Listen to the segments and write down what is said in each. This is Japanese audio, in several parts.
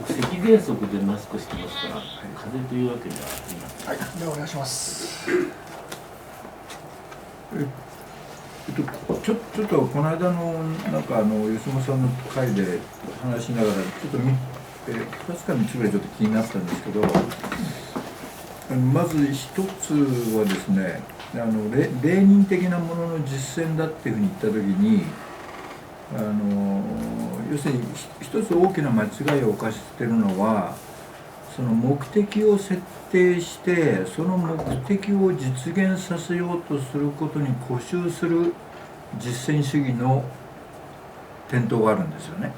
咳喘息でマスクしてますから、風邪というわけではありません。はい、ではお願いします。ちょっとこの間のなんか吉本さんの会で話しながらちょっと2つか3つぐらいちょっと気になったんですけど、まず一つはですね、霊人的なものの実践だっていうふうに言った時に、要するに一つ大きな間違いを犯しているのは、その目的を設定してその目的を実現させようとすることに固執する実践主義の転倒があるんですよね。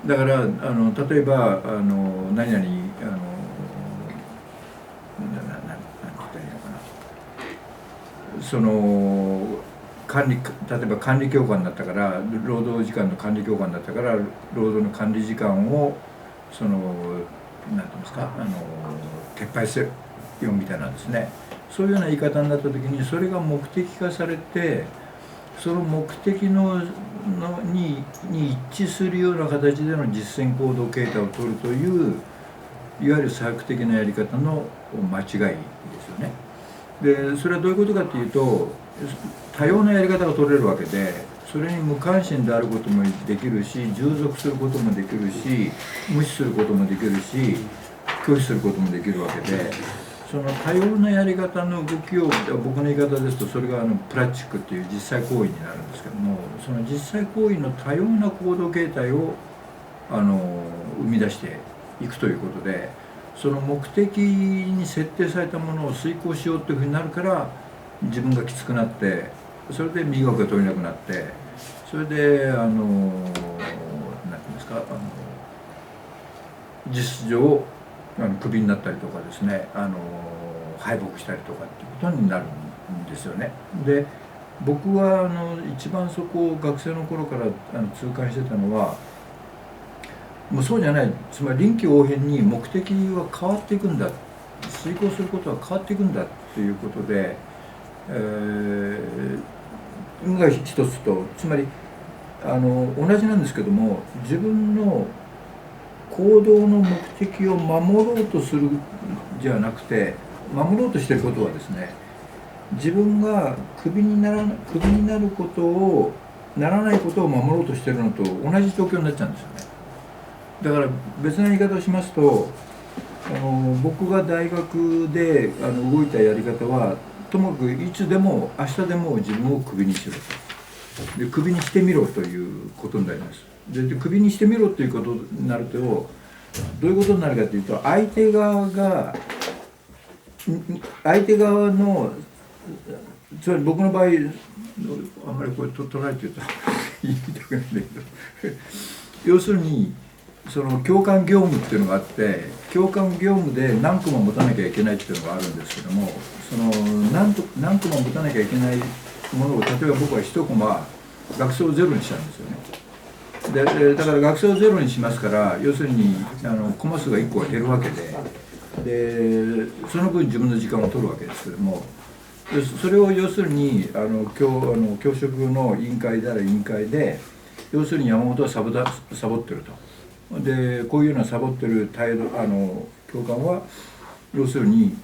だから例えば何々なんて言ったらいいのかな、その例えば管理教官だったから、労働時間の管理教官だったから、労働の管理時間をそのなんていうんですか、撤廃せよみたいなんですね。そういうような言い方になった時に、それが目的化されて、その目的に一致するような形での実践行動形態を取るという、いわゆる作約的なやり方の間違いですよね。でそれはどういうことかというと、多様なやり方が取れるわけで、それに無関心であることもできるし、従属することもできるし、無視することもできるし、拒否することもできるわけで、その多様なやり方の動きを、僕の言い方ですとそれがプラスチックっていう実際行為になるんですけども、その実際行為の多様な行動形態を生み出していくということで、その目的に設定されたものを遂行しようというふうになるから、自分がきつくなって、それで身動きが取れなくなって、それでなんていうんですか、実質上クビになったりとかですね、敗北したりとかっていうことになるんですよね。で僕は一番そこを学生の頃から痛感してたのは、もうそうじゃない、つまり臨機応変に目的は変わっていくんだ、遂行することは変わっていくんだっていうことで、が一つと、つまり同じなんですけども、自分の行動の目的を守ろうとするじゃなくて、守ろうとしていることはですね、自分がクビになることをならないことを守ろうとしているのと同じ状況になっちゃうんですよね。だから別な言い方をしますと、僕が大学で動いたやり方は、ともかくいつでも明日でも自分をクビにしろと、でクビにしてみろということになります。でクビにしてみろということになると、どういうことになるかというと、相手側の、つまり僕の場合、あんまりこれ捉えてると言いたくないんだけど要するにその共感業務っていうのがあって、共感業務で何個も持たなきゃいけないっていうのがあるんですけども、その何個も持たなきゃいけないものを、例えば僕は1コマ学生をゼロにしたんですよね。でだから学生をゼロにしますから、要するにコマ数が1個減るわけで、その分自分の時間を取るわけですけども、それを要するに教職の委員会である委員会で、要するに山本はサボってると。でこういうようなサボってる態度、教官は要するに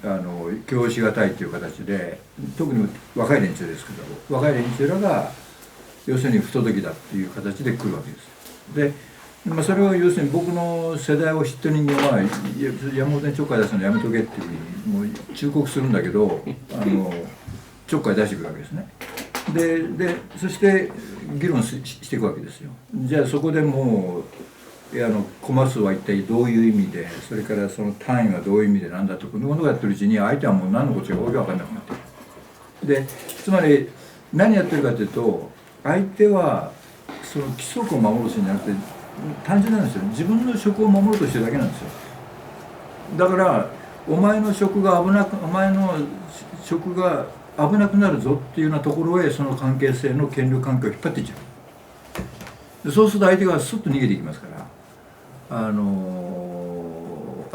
許容しがたいという形で、特に若い連中ですけど、若い連中らが要するに不届きだっていう形で来るわけです。で、それを要するに僕の世代を知ってる人間は、山本にちょっかい出すのやめとけっていうふうにもう忠告するんだけど、ちょっかい出してくるわけですね。でそして議論していくわけですよ。じゃあそこでもうコマ数は一体どういう意味で、それからその単位はどういう意味でなんだと、このことをやってるうちに相手はもう何のことかわけわかんなくなってる。でつまり何やってるかというと、相手はその規則を守ろうとしてるんじゃなくて、単純なんですよ。自分の職を守ろうとしてるだけなんですよ。だからお前の職が危なくなるぞっていうようなところへ、その関係性の権力関係を引っ張っていっちゃう。でそうすると相手がスッと逃げていきますから、あ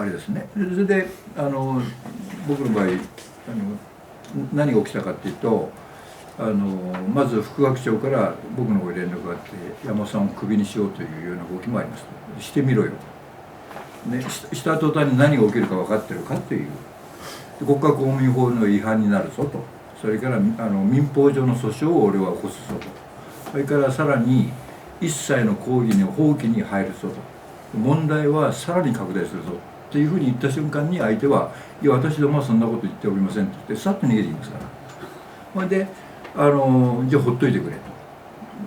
れですね。それで僕の場合何が起きたかっていうと、まず副学長から僕の方に連絡があって、山本さんをクビにしようというような動きもあります。してみろよ。ね、した途端に何が起きるか分かってるかという、国家公務員法の違反になるぞと、それから民法上の訴訟を俺は起こすぞと、それからさらに一切の抗議に放棄に入るぞと、問題はさらに拡大するぞというふうに言った瞬間に、相手は「いや私どもはそんなこと言っておりません」と言ってさっと逃げていきますから。それでじゃあほっといてくれ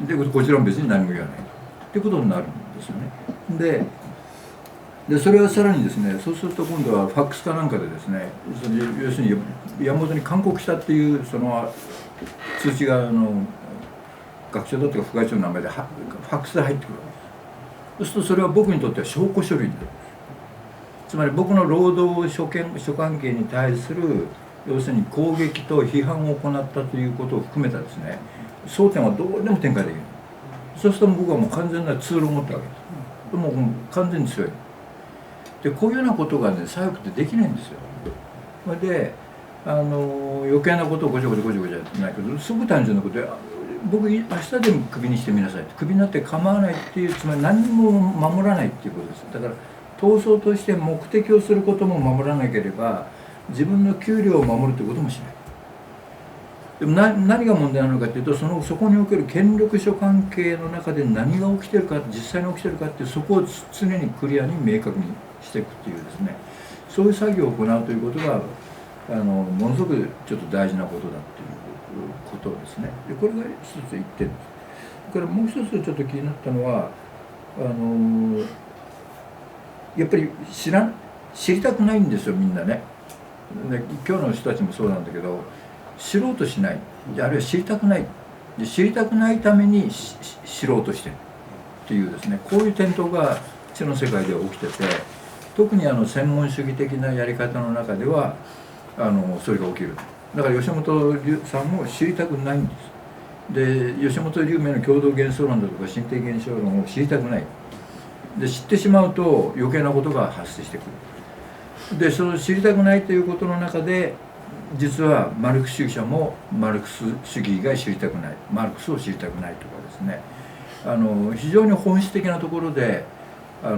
と。でこちらも別に何も言わないということになるんですよね。でそれはさらにですね、そうすると今度はファックスかなんかでですね、要するに山本に勧告したっていうその通知が学長だとか副会長の名前でファックスで入ってくるわけです。そうするとそれは僕にとっては証拠書類になる。つまり僕の労働諸関係に対する要するに攻撃と批判を行ったということを含めたですね、争点はどうでも展開できる。そうすると僕はもう完全なツールを持ったわけです。もう完全に強い。でこういうようなことがね左翼ってできないんですよ。それで余計なことをごちゃごちゃじゃないけど、すぐ単純なことで僕明日でもクビにしてみなさい、クビになって構わないっていう、つまり何も守らないっていうことです。だから闘争として目的をすることも守らなければ自分の給料を守るということもしない。でも何が問題なのかというと、そこにおける権力諸関係の中で何が起きてるか、実際に起きてるかっていう、そこを常にクリアに明確にしていくっていうですね、そういう作業を行うということがものすごくちょっと大事なことだっていうことですね。でこれが一つ言ってるんです。それからもう一つちょっと気になったのはやっぱり知りたくないんですよ、みんなね。で今日の人たちもそうなんだけど、知ろうとしない、あるいは知りたくない、で知りたくないために知ろうとしてるっていうですね、こういう転倒が知の世界では起きてて、特に専門主義的なやり方の中ではそれが起きる。だから吉本龍さんも知りたくないんです。で吉本龍明の共同現象論だとか心定現象論を知りたくない。で知ってしまうと余計なことが発生してくる。でその知りたくないということの中で、実はマルクス主義者もマルクス主義以外知りたくない、マルクスを知りたくないとかですね、非常に本質的なところでそ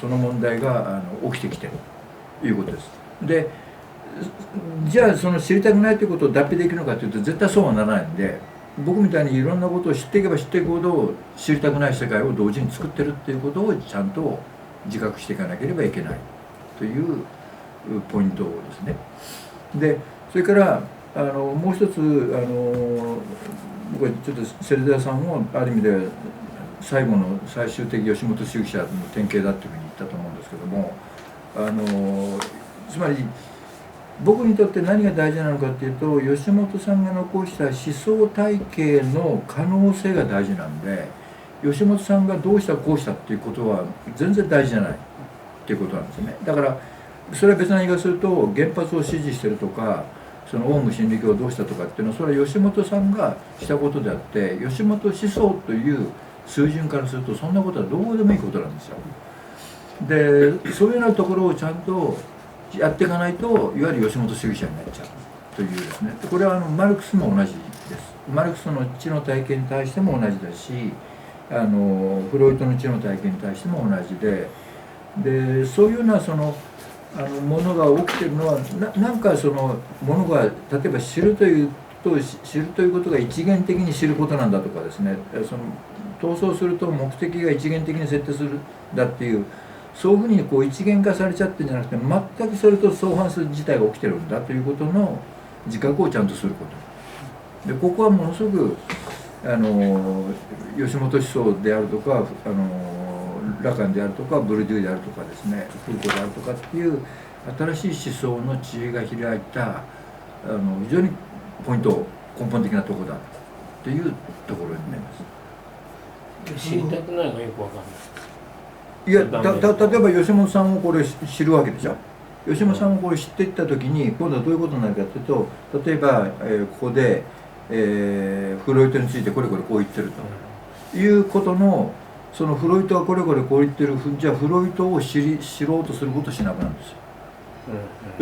の問題が起きてきているということです。でじゃあその知りたくないということを脱皮できるのかというと、絶対そうはならないんで、僕みたいにいろんなことを知っていけば知っていくほど知りたくない世界を同時に作ってるっていうことをちゃんと自覚していかなければいけないというポイントですね。でそれからもう一つ僕はちょっと芹沢さんもある意味で最後の最終的吉本主義者の典型だというふうに言ったと思うんですけども、つまり僕にとって何が大事なのかっていうと、吉本さんが残した思想体系の可能性が大事なんで、吉本さんがどうしたこうしたっていうことは全然大事じゃないっていうことなんですよね。だからそれは別な言い方すると、原発を支持してるとかそのオウム真理教をどうしたとかっていうのは、それは吉本さんがしたことであって、吉本思想という水準からするとそんなことはどうでもいいことなんですよ。でそういうようなところをちゃんとやっていかないと、いわゆる吉本主義者になっちゃうというですね。これはマルクスも同じです。マルクスの知の体験に対しても同じだし、フロイトの知の体験に対しても同じで、そういうようなものが起きてるのはなんかそのものが例えば知るということが一元的に知ることなんだとかですね、闘争すると目的が一元的に設定するんだっていう、そういうふうに一元化されちゃってるんじゃなくて、全くそれと相反する事態が起きてるんだということの自覚をちゃんとすること。でここはものすごく吉本思想であるとかラカンであるとかブルデューであるとかですね、フルコであるとかっていう新しい思想の知恵が開いた非常にポイント、根本的なところだというところになります。知りたくないがよくわかんない。いや例えば吉本さんをこれ知るわけでしょ。吉本さんをこれ知っていった時に今度はどういうことになるかというと、例えば、ここで、フロイトについてこれこれこう言ってるということの、そのフロイトがこれこれこう言ってる、じゃあフロイトを知ろうとすることをしなくなるんですよ。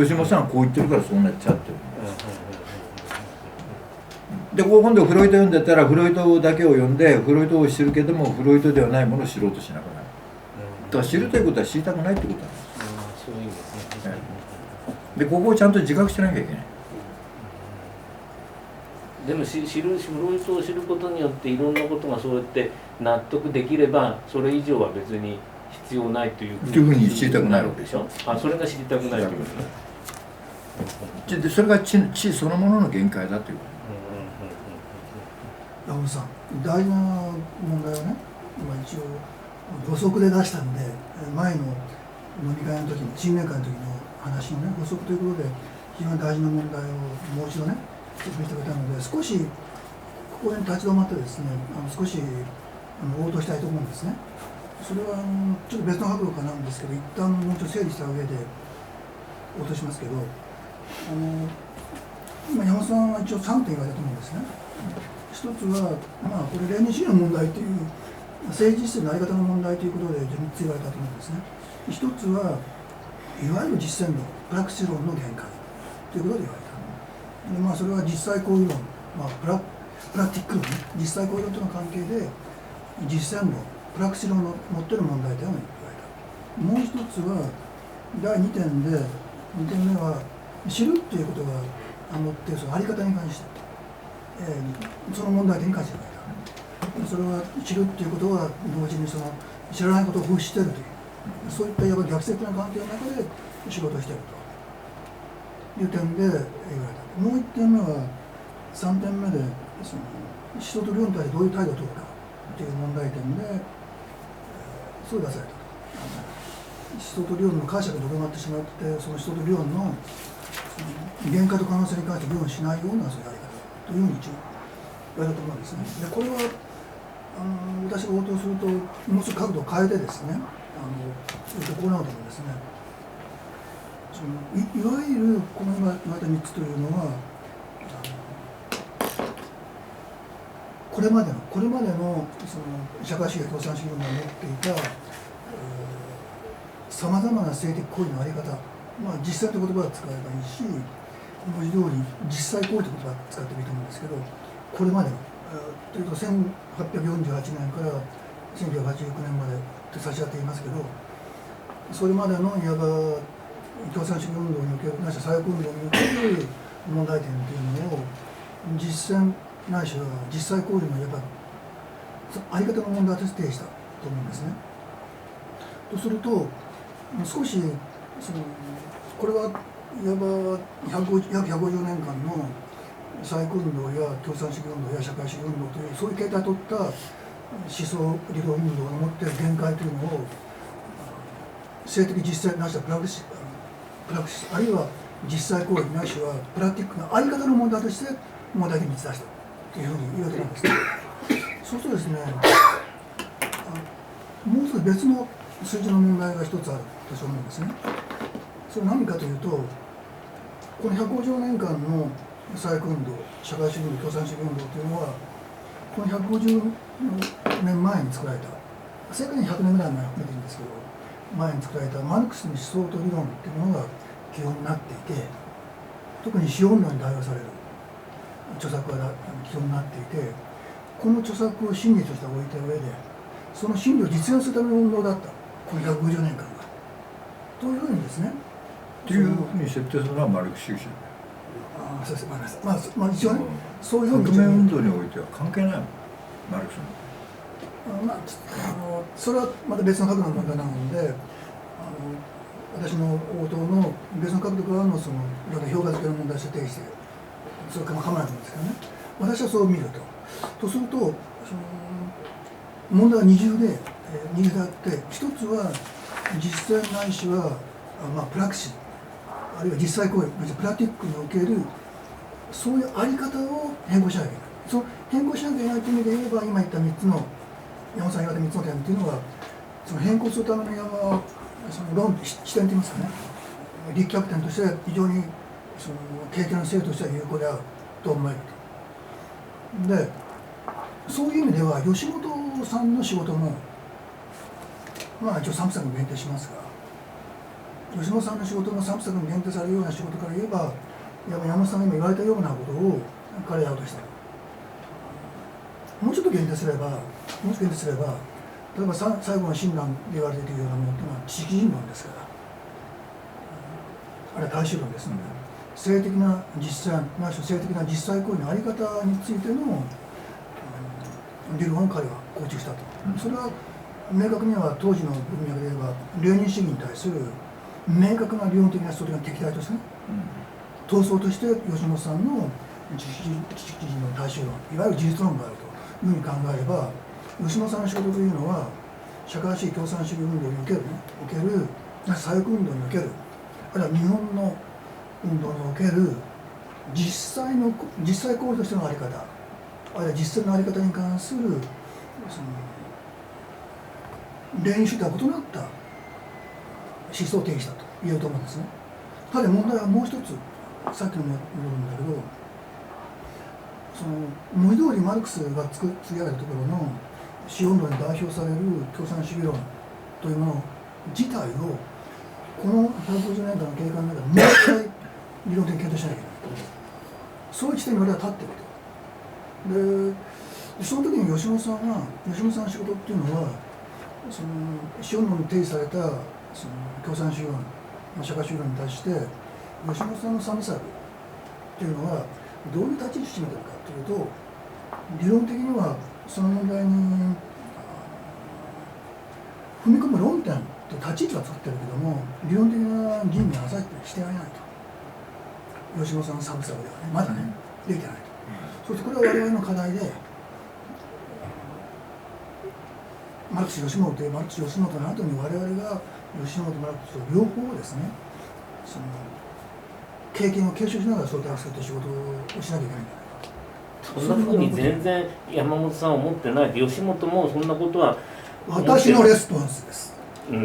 吉本さんはこう言ってるからそうなっちゃってるんです。で今度フロイト読んでたらフロイトだけを読んでフロイトを知るけどもフロイトではないものを知ろうとしなくなる。から知るということは知りたくないってことなんです。そういう意味ですね。でここをちゃんと自覚しなきゃいけない。でもフロイトを知ることによっていろんなことがそうやって納得できればそれ以上は別に必要ないというふうに知りたくなるでしょ。それが知りたくないということね。でそれが知そのものの限界だというこ山本さん、大事な問題をね、今一応補足で出したんで、前の飲み会の時に、新年会の時の話のね、補足ということで、非常に大事な問題をもう一度ね、説明してくれたので、少しここに立ち止まってですね、少し応答したいと思うんですね。それはちょっと別の角度からなんですけど、一旦もうちょっと整理した上で応答しますけど、今山本さんは一応3点言われたと思うんですね。一つは、これ、連立主義の問題という、政治実践の在り方の問題ということで、3つ言われたと思うんですね。一つは、いわゆる実践論、プラクシ論の限界ということで言われた。でそれは実際行為論、プラティック論、実際行為論との関係で、実践論、プラクシ論の持っている問題点を言われた。もう一つは、第2点で、2点目は、知るということが持っているその在り方に関して。その問題点に関して言われた。それは知るっていうことは同時にその知らないことを欲しているという、そういったいわば逆説的な関係の中で仕事をしているという点で言われた。もう1点目は3点目でその人と量に対してどういう態度を取るかという問題点でそう出されたと。人と量の解釈がどうなってしまってその人と量の限界と可能性に関して議論しないようなそういうやり方というふうに一応言われたと思うんですね。でこれは私が応答するともう少し角度を変えてですねこうなると思うんですね。いわゆるこの今言われた3つというのはこれまでのその社会主義共産主義が持っていたさまざまな性的行為の在り方、実際という言葉を使えばいいし文字通り実際行為という言葉を使ってもいいと思うんですけどこれまでのというと1848年から1989年までって差し当て言いますけどそれまでのいわば共産主義運動におけるないしは左翼運動における問題点というのを実践ないしは実際行為のいわば在り方の問題として提示したと思うんですね。とすると少しこれはいわば約150年間の左翼運動や共産主義運動や社会主義運動というそういう形態を取った思想理論運動が持っている限界というのを性的実践ないしはプラクシスあるいは実際行為ないしはプラティックな在り方の問題として問題に見出したというふうに言われているんですね。そうするとですねもう一つ別の数字の問題が一つあると思うんですね。それは何かというとこの150年間の左翼運動社会主義運動共産主義運動というのはこの150年前に作られた正確に100年ぐらい前を含めていいんですけど前に作られたマルクスの思想と理論というものが基本になっていて特に資本論に代表される著作が基本になっていてこの著作を真理として置いた上でその真理を実現するための運動だったこの150年間がというふうにですねというふうに設定するのはマルクス主義者。そうです一応ね、そういうふうに革命運動においては関係ないもんマルクスの。それはまた別の角度の問題なので私の応答の別の角度からのその評価付けの問題を設定してそれかも構わないと思うんですけどね私はそう見るとするとその問題は二重であって一つは実践ないしはプラクシあるいは実際行為プラティックにおけるそういう在り方を変更しなきゃいけないその変更しなきゃいけないという意味で言えば今言った3つの山本さんが言われた3つの点というのはその変更するためのいわばその論視点といいますかね立脚点として非常にその経験の性としては有効であると思えると。でそういう意味では吉本さんの仕事も一応3部作に限定しますが吉本さんの仕事も3部作に限定されるような仕事から言えば山本さんが今言われたようなことを彼らとしたもうちょっと限定すれば例えば最後の親鸞で言われているようなものというのは知識人論ですから、あれは大衆論ですので、性的な実際ないしは性的な実際行為の在り方についての理論を彼は構築したと。それは明確には当時の文脈で言えばレーニン主義に対する明確な理論的なそれが敵対としてね、闘争として吉本さんの知識人の大衆論、いわゆる事実論があるというふうに考えれば、吉本さんの仕事というのは社会主義共産主義運動における左翼運動における、あるいは日本の運動における実際行為としての在り方、あるいは実践の在り方に関するその例に主義とは異なった思想を定義したと言えると思うんですね。ただ問題はもう一つ、さっきの戻るんだけど、その文字通りマルクスが作り上げたところの資本論に代表される共産主義論というもの自体をこの150年間の経過の中でもう一回理論的に検討しなきゃいけない、そういう地点に我々は立っていると。でその時に吉本さんの仕事っていうのはその資本論に定義されたその共産主義論、社会主義論に対して吉本さんのサムサルっていうのはどういう立ち位置を占めてるかというと、理論的にはその問題に踏み込む論点と立ち位置は作ってるけども、理論的な議員に浅いってしてやれないと。吉本さんのサムサルではね、まだね、できてないと。そしてこれは我々の課題で、マルクス・吉本でマルクス・吉本の後に我々が吉本・マルクスと両方をですね、その経験を継承しながら相対をするという仕事をしなきゃいけないんじゃないか。そんなふうに全然山本さんは思ってない。吉本もそんなことは私のレスポンスです。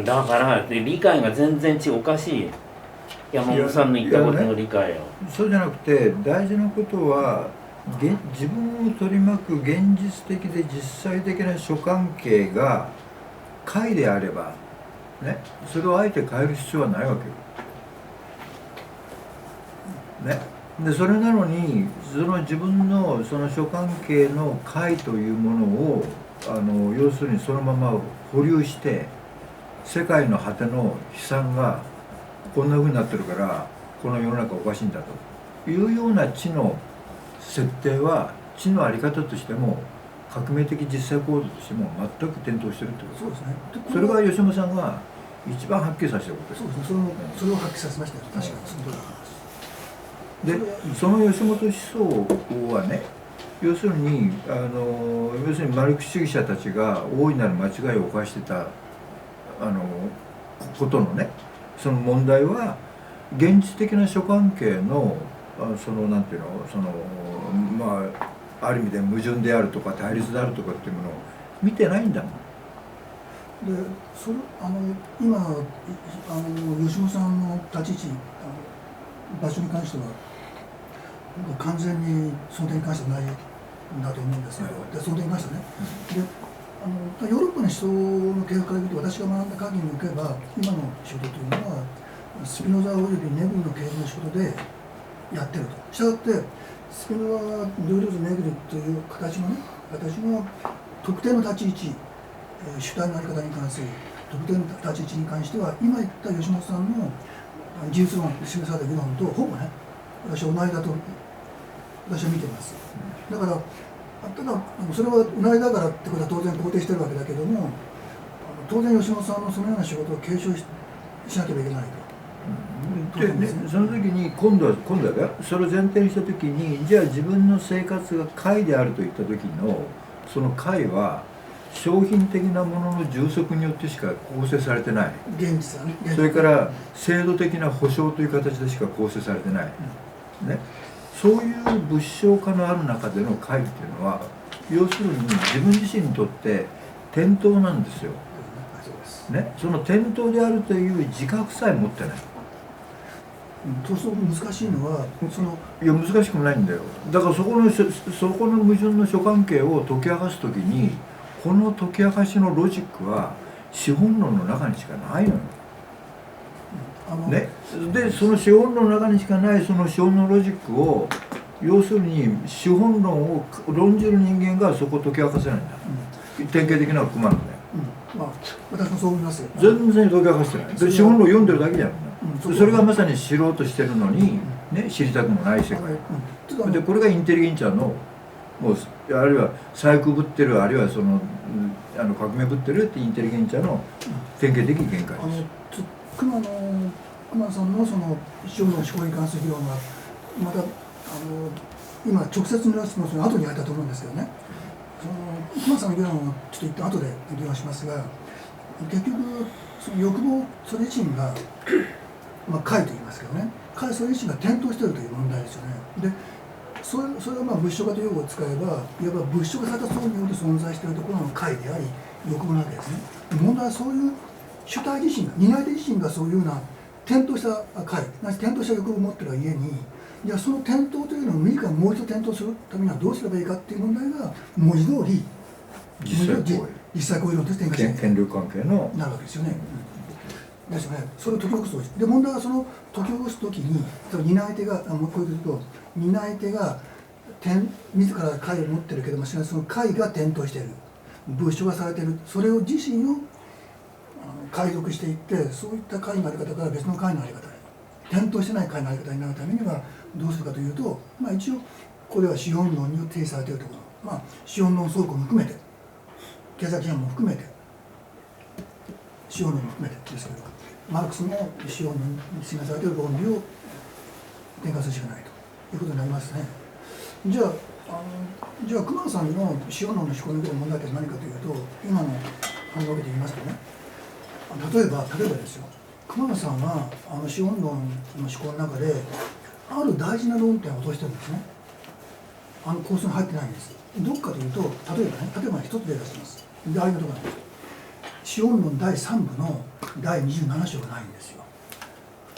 だから理解が全然おかしい。山本さんの言ったことの理解を。そうじゃなくて大事なことは自分を取り巻く現実的で実際的な諸関係が解であればね、それをあえて変える必要はないわけよ。ね、でそれなのにその自分のその諸関係の解というものを要するにそのまま保留して世界の果ての悲惨がこんなふうになってるからこの世の中おかしいんだというような知の設定は知の在り方としても革命的実際行動としても全く転倒してるってこと。そうですね。それが吉本さんが一番はっきりさせたことです。そうですね。それを発揮させましたよ。確かにその通りだと思います。でその吉本思想はね、要するにマルクス主義者たちが大いなる間違いを犯してたことのね、その問題は現実的な諸関係のそのなんていうの、そのまあある意味で矛盾であるとか対立であるとかっていうものを見てないんだもん。で今吉本さんの立ち位置場所に関しては完全にその点に関してはないんだと思うんですけど、でその点に関してはね、でヨーロッパの思想の経過から見て私が学んだ限りにおけば今の仕事というのはスピノザおよびネグリの経営の仕事でやってると。したがってスピノザ・ドゥールズ・ネグリという形の特定の立ち位置、主体の在り方に関する特定の立ち位置に関しては今言った吉本さんの事実論示された議論とほぼね私は同じだと私は見ています。だからただそれは同じだからってことは当然肯定してるわけだけども、当然吉本さんのそのような仕事を継承しなければいけないと。でね、その時に今度はそれを前提にした時にじゃあ自分の生活が解であるといった時のその解は商品的なものの充足によってしか構成されてない。現実はね。それから制度的な保障という形でしか構成されてない、ね、そういう物証化のある中での解っていうのは要するに自分自身にとって転倒なんですよ、ね、その転倒であるという自覚さえ持ってない。そうすると難しいのはいや難しくないんだよ。だからそこの矛盾の諸関係を解き明かす時にこの解き明かしのロジックは資本論の中にしかないのよ。ね、でその資本論の中にしかないその資本のロジックを要するに資本論を論じる人間がそこを解き明かせないんだ、典型的なのは熊野だよ、まあ私もそう思いますよ。全然解き明かしてない。で資本論読んでるだけじゃん、うんそれがまさに知ろうとしてるのに、ね、知りたくもない世界で、これがインテリゲンチャーのもうあるいは細工ぶってる、あるいはその革命ぶってるってインテリゲンチャーの典型的限界です。熊さんのその資本論思考に関する議論はまた今直接の質問の後に入ったと思うんですけどね、熊さんの議論をちょっと一旦後で議論しますが、結局その欲望それ自身が、まあ、解と言いますけどね、解それ自身が転倒しているという問題ですよね。でそれはまあ物質化という用語を使えば、いわば物質化された層によって存在しているところの解であり欲望なわけですね。問題はそういう主体自身が、担い手自身がそういうような転倒した解、転倒した欲望を持っているがゆえに、じゃあその転倒というのを自らもう一度転倒するためにはどうすればいいかっていう問題が文字通り実際行為論として展開して権力関係のなるわけですよね。ですよね。それを解き起こすとで問題はその解き起こすときに担い手がもうこういうと担い手が自ら解を持ってるけども、しかしその解が転倒している、物質化されている、それを自身を解読していって、そういった解の在り方から別の解の在り方へ、転倒してない解の在り方になるためにはどうするかというと、まあ、一応これは資本論によって定義されているところ、まあ、資本論倉庫も含めて経済規範も含めて資本論も含めてですけど、マルクスの資本論に示されている論理を転換するしかないということになりますね。じゃあ熊野さんの資本論の思考における問題点は何かというと、今の反応を受けて言いますとね、例えばですよ、熊野さんは資本論の思考の中である大事な論点を落としてるんですね。構想に入ってないんです。どっかというと、例えば一つ例出します。大事なところなんです。資本論第3部の第27章がないんですよ。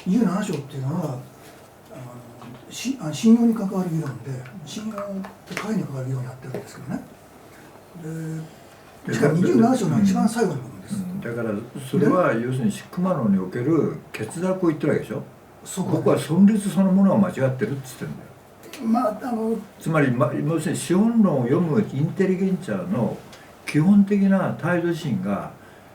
27章っていうのは信用に関わる議論で、信用と解に関わる議論をやってるんですけどね。しかも27章の一番最後の部分です。だからそれは要するに熊野における欠落を言ってるわけでしょ。僕は存立そのものは間違ってるって言ってるんだよ。つまり、要するに資本論を読むインテリゲンチャーの基本的な態度自身が、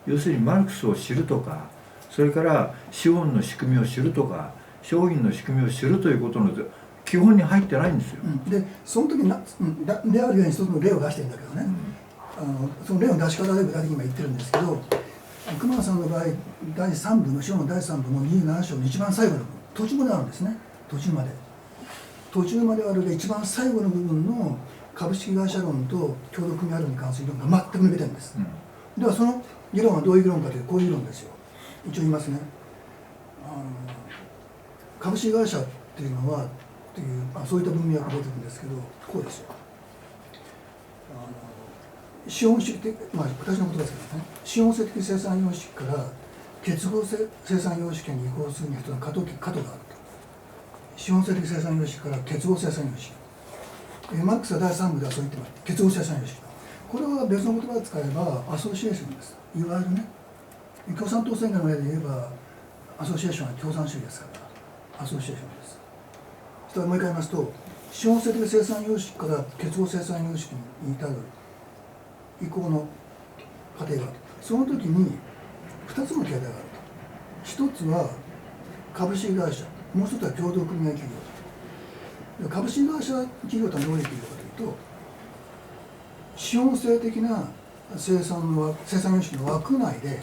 要するにマルクスを知るとか、それから資本の仕組みを知るとか、商品の仕組みを知るということの基本に入ってないんですよ。でその時にであるように一つの例を出してるんだけどね、その例の出し方で具体的に今言ってるんですけど、熊野さんの場合第3部の資本の第3部の27章の一番最後の部分、途中まであるんですね。途中まであるで一番最後の部分の株式会社論と共同組合論に関する議論が全く抜けてるんです。ではその議論はどういう議論かというと、こういう議論ですよ。一応言いますね。株式会社っていうのはっていう、そういった文脈が出てくるんですけど、こうですよ。資本主義的、私のことですけどね、資本性的生産様式から結合生産様式に移行するには一つの過渡があると。資本性的生産様式から結合生産様式、マルクスは第3部ではそう言ってます。結合生産様式、これは別の言葉を使えばアソシエーションです。いわゆるね、共産党宣言の上で言えばアソシエーションは共産主義ですから、アソシエーションです。そしてもう一回言いますと、資本性的生産様式から結合生産様式に至る移行の過程がある。その時に2つの形態があると。1つは株式会社、もう1つは共同組合企業。株式会社企業とはどういう企業かというと、資本性的な生産様式の枠内で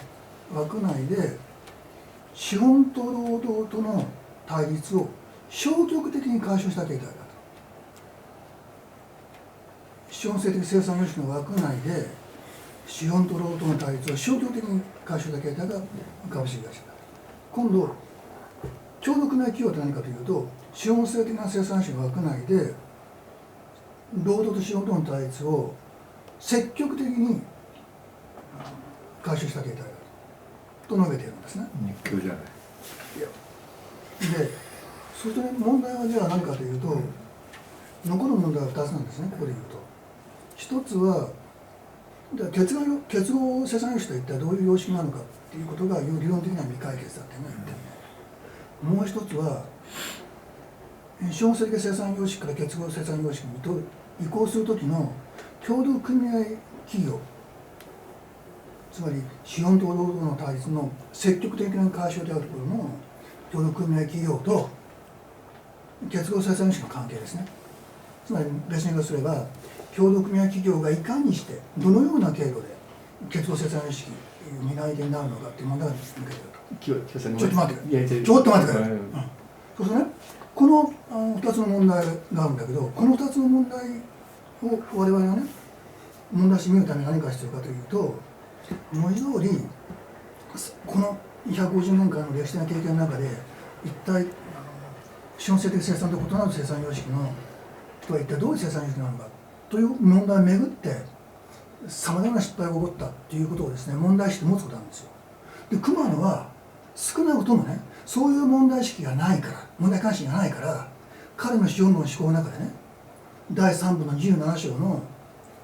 資本と労働との対立を消極的に解消した形態だと。資本性的生産様式の枠内で資本と労働との対立を消極的に解消した形態が株式会社だ。今度共同組合企業って何かというと、資本性的な生産主義の枠内で労働と資本との対立を積極的に解消した形態だと述べているんですね。日教じゃない。で、そして問題はじゃあ何かというと、残る問題は2つなんですね。ここで言うと、一つは結合生産様式とは一体どういう様式なのかっていうことが理論的には未解決だっていうのが言ってるね。もう一つは資本性的生産様式から結合生産様式に移行するときの共同組合企業、つまり資本と労働の対立の積極的な解消であるところの協力組合企業と結合生産主の関係ですね。つまり別に言うとすれば協力組合企業がいかにしてどのような経路で結合生産主義担い手になるのかっていう問題が抜けてると。ちょっと待ってくれ。ちょっと待ってくれ。そうするとね、この2つの問題があるんだけど、この2つの問題を我々がね問題してみるために何が必要かというと、文字通りこの150年間の歴史的な経験の中で一体資本性的生産と異なる生産様式のとは一体どういう生産様式なのかという問題をめぐってさまざまな失敗が起こったということをですね問題意識で持つことなんですよ。で熊野は少なくともねそういう問題意識がないから問題関心がないから彼の資本論思考の中でね第3部の17章の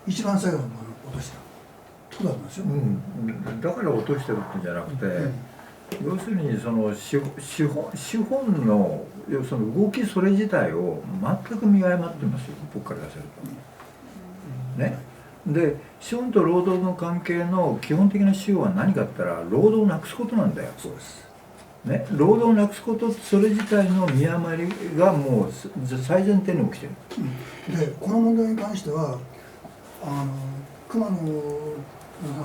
一番最後のものを落としたことだと思うんですよ、だから落としてるってんじゃなくて、要するにその資本のその動きそれ自体を全く見誤ってますよ、僕から出せると。ね。で資本と労働の関係の基本的な仕様は何かって言ったら労働をなくすことなんだよ。そうです。ね、労働をなくすことそれ自体の見誤りがもう最前提に起きてる。でこの問題に関しては熊野ア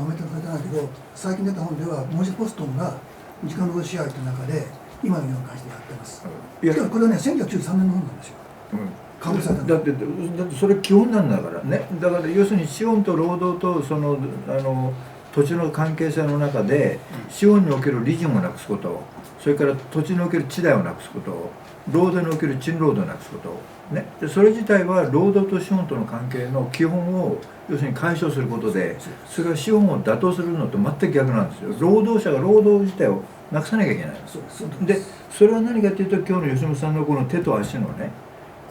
メリカに触れてないけど最近出た本ではモージ・ポストンが時間労働支配という中で今のような感じでやってます。いやこれはね1993年の本なんですよ。だってそれ基本なんだからね。だから要するに資本と労働とその土地の関係性の中で資本における利潤をなくすこと、それから土地における地代をなくすこと、労働における賃労働をなくすこと、ね、でそれ自体は労働と資本との関係の基本を要するに解消することで、それは資本を打倒するのと全く逆なんですよ。労働者が労働自体をなくさなきゃいけない。でそれは何かというと今日の吉本さんのこの手と足のね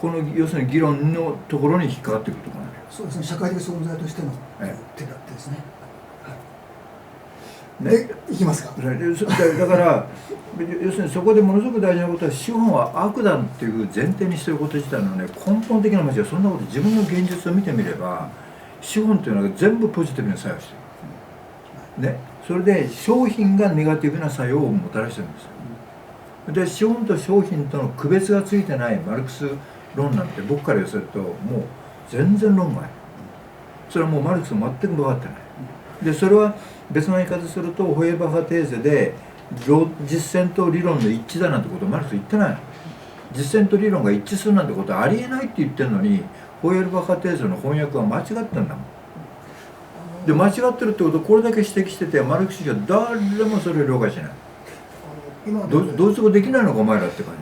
この要するに議論のところに引っかかってくるところなんですよ。そうですね、社会的存在としての手だってですね。ね、でいきますか。だから要するにそこでものすごく大事なことは資本は悪だっていう前提にしてること自体のね根本的な話はそんなこと自分の現実を見てみれば資本っていうのは全部ポジティブに作用してる、ね、それで商品がネガティブな作用をもたらしてるんですよ。で資本と商品との区別がついてないマルクス論なんて僕から言わせるともう全然論外。それはもうマルクス全く分かってない。でそれは別の言い方するとホイエバッハテーゼで実践と理論の一致だなんてことをマルクス言ってないの。実践と理論が一致するなんてことはありえないって言ってるのにホイエバッハテーゼの翻訳は間違ってんだもん。で間違ってるってことをこれだけ指摘しててマルクスじゃ誰もそれを了解しない。どうしてもできないのかお前らって感じ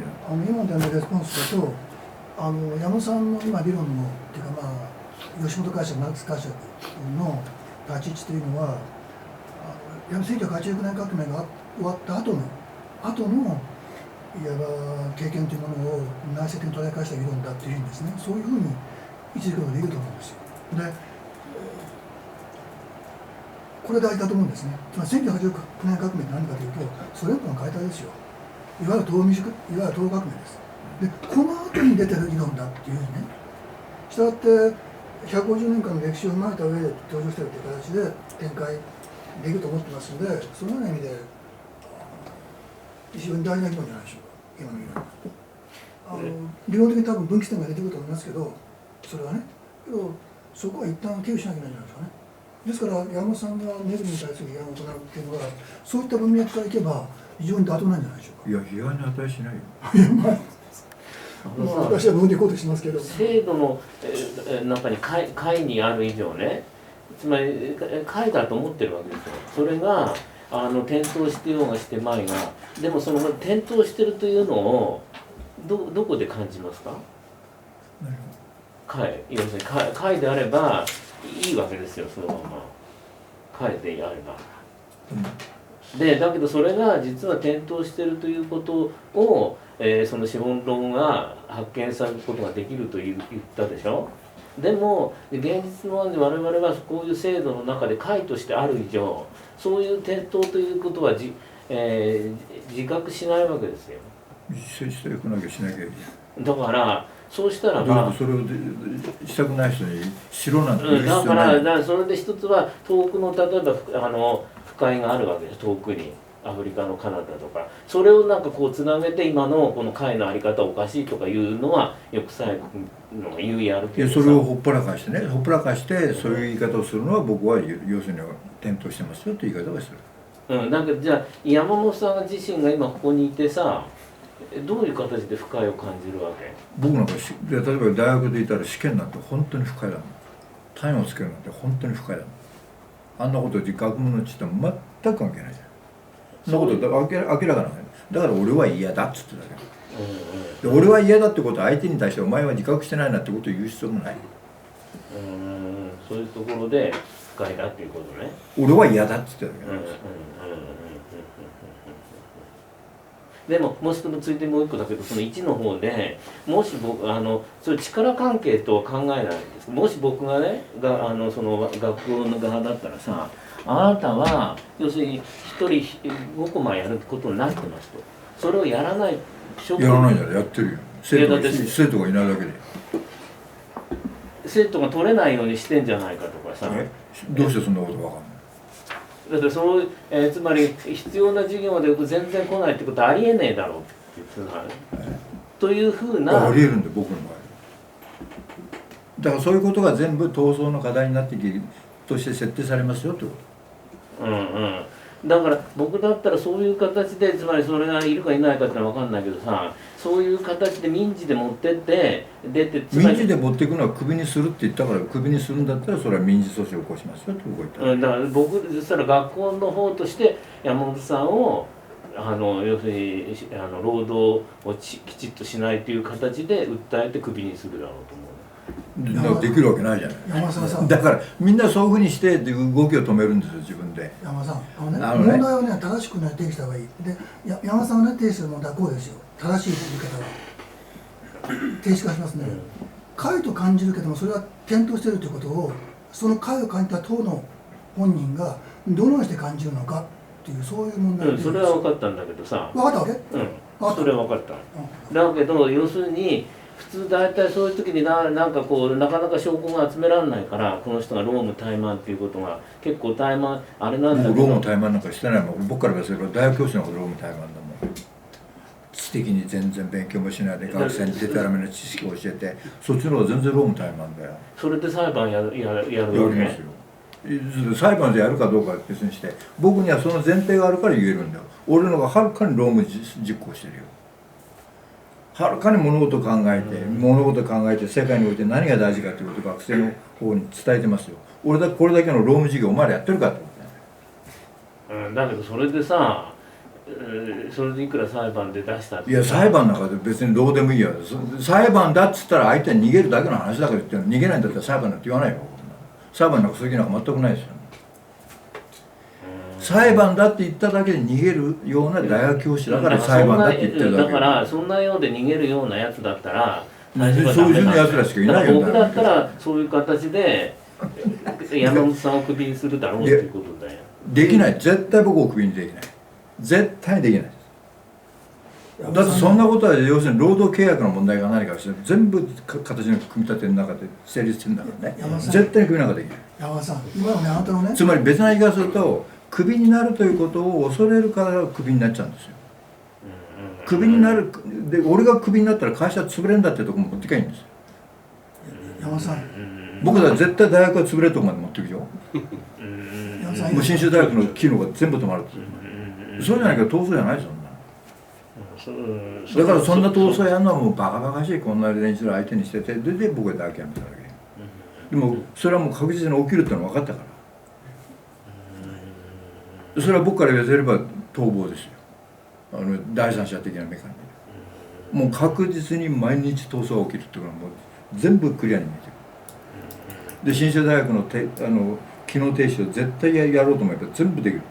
なの。今のレスポンスだと矢野さんの今理論のっていうか吉本解釈マルクス解釈の立ち位置というのは1986年革命が終わった後のいわば経験というものを内省的に捉え返した議論だっていうふうにですねそういうふうに位置づけることができると思うんですよ。でこれ大事だと思うんですね。つまり1989年革命って何かというとソ連邦の解体ですよ。いわゆる東欧革命です。でこの後に出てる議論だっていうふうにねしたがって150年間の歴史を踏まえた上で登場しているという形で展開できると思ってますのでそのような意味で非常に大事な議論じゃないでしょうか今の議論。理論的に多分分岐点が出てくると思いますけどそれはねけどそこは一旦軽視しなきゃいけないんじゃないですかね。ですから山本さんがネズミに対する批判を行うっていうのはそういった文脈からいけば非常に妥当なんじゃないでしょうか。いや批判に値しないよ。私は分離行動しますけど制度の中に解にある以上ねつまり解だと思ってるわけですよ。それが転倒してようがしてまいがでもその転倒してるというのをどこで感じますか。解要するに解であればいいわけですよそのまま解であれば。でだけどそれが実は転倒してるということをその資本論が発見されることができると言ったでしょ。でも現実の我々はこういう制度の中で解としてある以上そういう転倒ということは自覚しないわけですよ。実践していくなきゃしなきゃいけない。だからそうしたらばそれをしたくない人にしろなんて言う必要ない。だからそれで一つは遠くの例えば不快があるわけです、遠くに。アフリカのカナダとか、それをなんかこうつなげて今のこの会の在り方おかしいとかいうのはよく最後の言うやるけどさ、それをほっぽらかしてね、ほっぽらかしてそういう言い方をするのは僕は要するに転倒してますよという言い方をする。うん、だけどじゃあ山本さん自身が今ここにいてさ、どういう形で不快を感じるわけ？僕なんか例えば大学でいたら試験なんて本当に不快だもん。単位をつけるなんて本当に不快だもん。あんなこと学問の知っても全く関係ないじゃん。そんなこと明らかなの。だから俺は嫌だっつってだけ。で俺は嫌だってことは相手に対してお前は自覚してないなってことを言う必要もない。そういうところで不快だっていうことね。俺は嫌だっつってだけ。でももしくはついてもう一個だけど、その1の方でもし僕それ力関係とは考えないんです。もし僕がねその学校の側だったらさ、あなたは要するに1人5コマやることになってますと、それをやらない、やらないじゃん、やってるよ。生徒がいないだけで。生徒が取れないようにしてんじゃないかとかさ。どうしてそんなこと分かんない？だってそう、つまり必要な授業で全然来ないってことはありえねえだろうっていうふうな、というふうな。ありえるんで僕の場合。だからそういうことが全部闘争の課題になってきとして設定されますよってこと。だから僕だったらそういう形で、つまりそれがいるかいないかってのは分かんないけどさ、そういう形で民事で持ってって出て、民事で持っていくのはクビにするって言ったから、クビにするんだったらそれは民事訴訟を起こしますよって僕は言った。だから僕そしたら学校の方として山本さんを要するに労働をきちっとしないという形で訴えてクビにするだろうと思う。だからできるわけないじゃない。山沢さん、だからみんなそういうふうにして動きを止めるんですよ、自分で。山沢さん、問題をね正しくね定義した方がいい。で山沢さんがね定義する問題はこうですよ。正しい言い方は停止化しますね。快と感じるけども、それは転倒しているということを、その快を感じた当の本人がどのようにして感じるのかっていう、そういう問題です。それは分かったんだけどさ。分かったわけ？それは分かった。だけど要するに普通大体そういう時になんかこうなかなか証拠が集められないから、この人がローム怠慢っていうことが結構怠慢あれなんだけど。ローム怠慢なんかしてないもん。僕から言わせれば大学教師のことローム怠慢だもん。知的に全然勉強もしないで学生にデタラメな知識を教えて、そっちの方が全然ローム怠慢だよ。それで裁判やるわけ？やりますよ。裁判でやるかどうかは別にして、僕にはその前提があるから言えるんだよ。俺のがはるかにローム実行してるよ。はるかに物事を考えて、世界において何が大事かということを学生の方に伝えてますよ。俺だこれだけの労務事業お前らやってるかってことね。だけどそれでさ、それでいくら裁判で出したって。いや裁判なんかで別にどうでもいいよ。裁判だっつったら相手に逃げるだけの話だから言ってるの。逃げないんだったら裁判なんて言わないよ。裁判なんかそういう気なんか全くないですよ。裁判だって言っただけで逃げるような大学教師だから裁判だって言ってるだけ。だからそんなようで逃げるようなやつだったら、そういうやつらしかいないよ。僕だったらそういう形で山本さんをクビにするだろうっていうことだよ。できない。絶対僕をクビにできない。絶対できない。だってそんなことは要するに労働契約の問題が何かして全部形の組み立ての中で成立してるんだからね。絶対にクビなんかできない。山田さん、今のね、あなたのね、つまり別な言い方すると、クビになるということを恐れるからクビになっちゃうんですよ。クビになるで、俺がクビになったら会社潰れるんだってとこも持ってきゃいいんですよ。山田さん、僕は絶対大学が潰れるとこまで持っていくよ。もう信州大学の機能が全部止まるって。そうじゃないから闘争じゃないですよ。だからそんな闘争やるのはもうバカバカしい、こんな連中相手にしてて、で僕は大学辞めたわけ。でもそれはもう確実に起きるってのは分かったから。それは僕から言わせれば逃亡ですよ。第三者的なメカニズム。もう確実に毎日闘争が起きるっていうのはもう全部クリアに見えてる。で信州大学の機能停止を絶対やろうと思えば全部できる。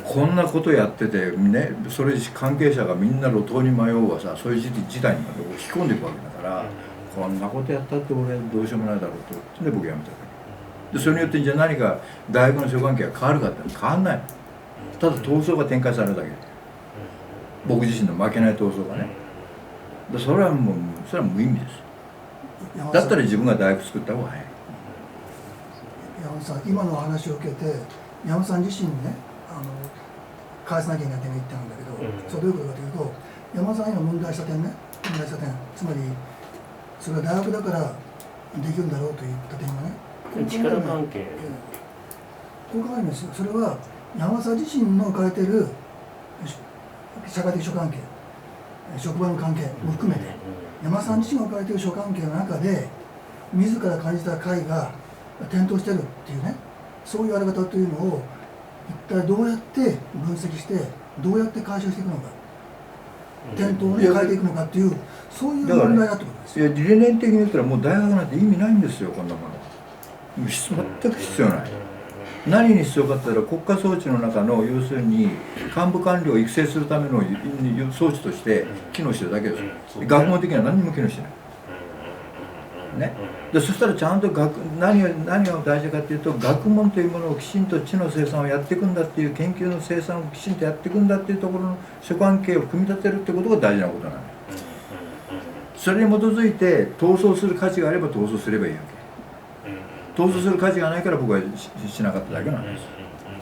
こんなことやっててね、それ関係者がみんな路頭に迷うわさ、そういう事態にまで引き込んでいくわけだから、こんなことやったって俺どうしようもないだろうとで僕辞めたわけで、それによってじゃあ何か大学の諸関係が変わるかって変わんない。ただ闘争が展開されるだけで、僕自身の負けない闘争がね。でそれはもう無意味です。だったら自分が大学作った方が早い。山本さん、今の話を受けて山本さん自身ね返さなきゃいけない点が言ってあるんだけど、それどういうことかというと、山本さんが今問題した点、つまりそれは大学だからできるんだろうといった点がね、力関係、こう考えるんですよ。それは山本さん自身の置かれている社会的諸関係、職場の関係も含めて、山本さん自身が置かれている諸関係の中で自ら感じた解が転倒してるっていうね、そういうあり方というのを一体どうやって分析してどうやって解消していくのか、転倒に変えていくのかっていう、そういう問題だってことですよ。いや理念的に言ったらもう大学なんて意味ないんですよ、こんなもの。全く必要ない。何に必要かって言ったら、国家装置の中の要するに幹部官僚を育成するための装置として機能してるだけです。学問的には何にも機能してない。ね、でそしたらちゃんと何が大事かっていうと、学問というものをきちんと知の生産をやっていくんだっていう、研究の生産をきちんとやっていくんだっていうところの諸関係を組み立てるってことが大事なことなんです。それに基づいて闘争する価値があれば闘争すればいいわけ。闘争する価値がないから僕はしなかっただけなんです。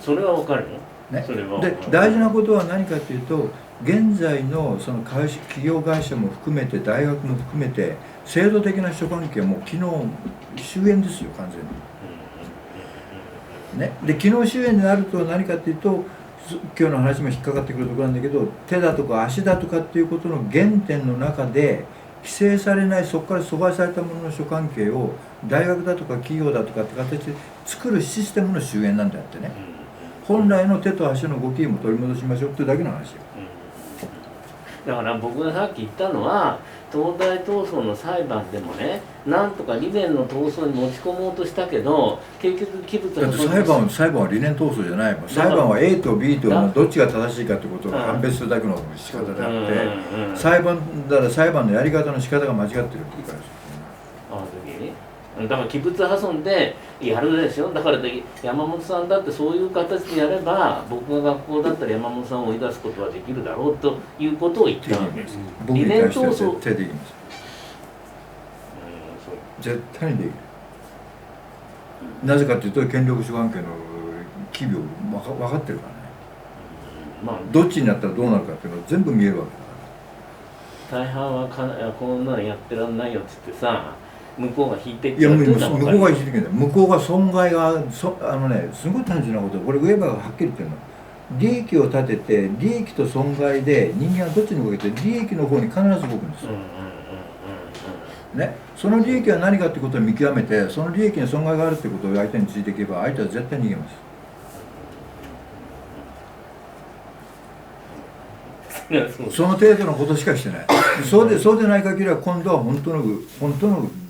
それは分かるの、ね、それはで大事なことは何かというと、現在のその企業会社も含めて大学も含めて制度的な諸関係はもう機能終焉ですよ、完全に。ね、で機能終焉になると何かというと、今日の話も引っかかってくるところなんだけど、手だとか足だとかっていうことの原点の中で規制されない、そこから阻害されたものの諸関係を大学だとか企業だとかって形で作るシステムの終焉なんであってね、本来の手と足の動きも取り戻しましょうっていうだけの話よ。だから僕がさっき言ったのは、東大闘争の裁判でもね、なんとか理念の闘争に持ち込もうとしたけど、結局器物だって裁判は理念闘争じゃないもん。裁判は A と B とどっちが正しいかってことを判別するだけの仕方であって、裁判のやり方の仕方が間違ってるって言うからですよ。あの時にだから器物破損でやるでしょ。だから山本さんだってそういう形でやれば、僕が学校だったら山本さんを追い出すことはできるだろうということを言ったわけです。僕に対しては絶対できます。絶対にできる。なぜかというと、権力主関係の機微を分かってるからね。どっちになったらどうなるかっていうのは全部見えるわけだから。大半はこんなのやってらんないよっつってさ、向こうが引いてっいや、ちゃうっていう向このは分かる。うが引いてくるんだよ。向こうが損害がすごい単純なこと、これウェーバーがはっきり言ってるの。利益を立てて、利益と損害で人間はどっちに動けて、利益の方に必ず動くんですよ。ね、その利益は何かってことを見極めて、その利益に損害があるってことを相手についていけば、相手は絶対逃げます。その程度のことしかしてない。そうでない限りは、今度は本当の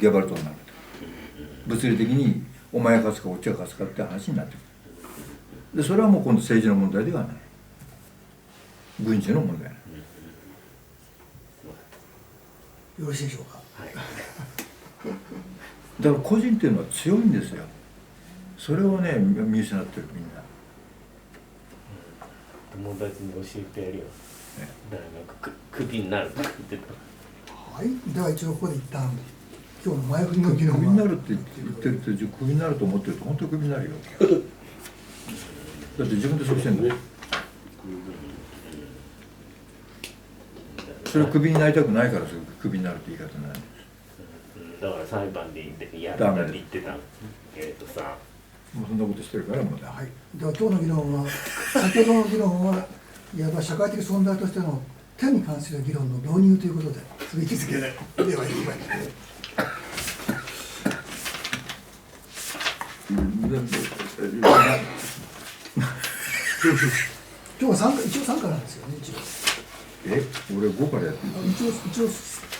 ゲバルトになる。物理的にお前が勝つかこっちが勝つかって話になってくる。でそれはもう今度政治の問題ではない、軍事の問題。よろしいでしょうか。はい、だから個人っていうのは強いんですよ。それをね見失ってるみんな。友達に教えてやるよ。大学クビになるとか言ってた。はい、では一応ここで一旦今日の前振りの議論はクビになるって言ってるってクビになると思ってると本当にクビになるよ。だって自分でそうしてんだよ。それはクビになりたくないからそれクビになるって言い方ない。だから裁判でやるって言ってたさ。もうそんなことしてるからもう。はい。では今日の議論は先ほどの議論はいわば社会的存在としての手に関する議論の導入ということでそれ位置づけではいきまし今日は一応参加なんですよね。俺5からやってる。一応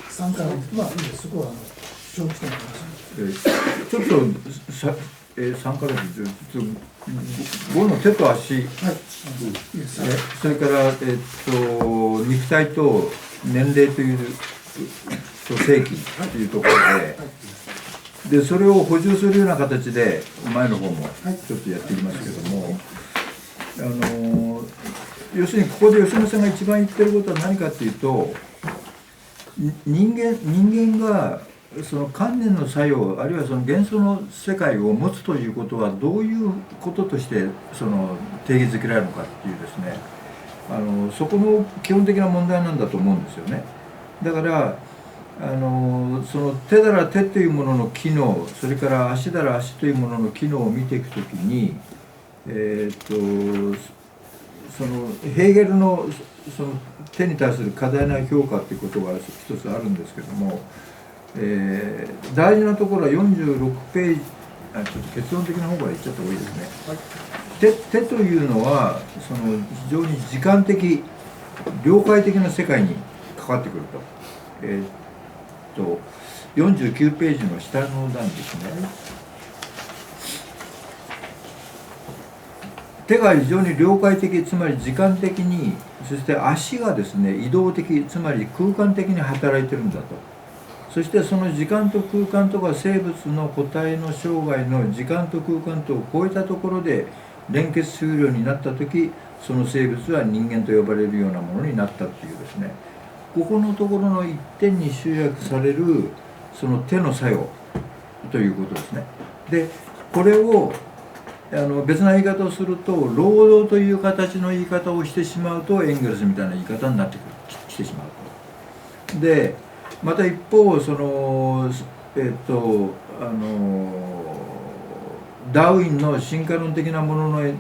参加なんです。まあいいです。そこは承知してもらいます。ちょっと参加です。5の手と足、はい、それから肉体と年齢という正規というところで、それを補充するような形で前の方もちょっとやっていきますけども、要するにここで吉野さんが一番言ってることは何かっていうと、人間がその観念の作用あるいはその幻想の世界を持つということはどういうこととしてその定義づけられるのかっていうですね、そこの基本的な問題なんだと思うんですよね。だからその手なら手というものの機能、それから足なら足というものの機能を見ていくときに、そのヘーゲルのその手に対する過大な評価ということが一つあるんですけども、大事なところは46ページ、ちょっと結論的な方から言っちゃった方がいいですね。はい、手というのはその非常に時間的了解的な世界に関わってくると。49ページの下の段ですね。手が非常に了解的、つまり時間的に、そして足がですね移動的、つまり空間的に働いてるんだと。そしてその時間と空間とが生物の個体の生涯の時間と空間とを超えたところで連結するようになった時、その生物は人間と呼ばれるようなものになったっていうですね、ここのところの一点に集約されるその手の作用ということですね。でこれを別な言い方をすると、労働という形の言い方をしてしまうとエンゲルスみたいな言い方になってしてしまうと。でまた一方そのダーウィンの進化論的なものの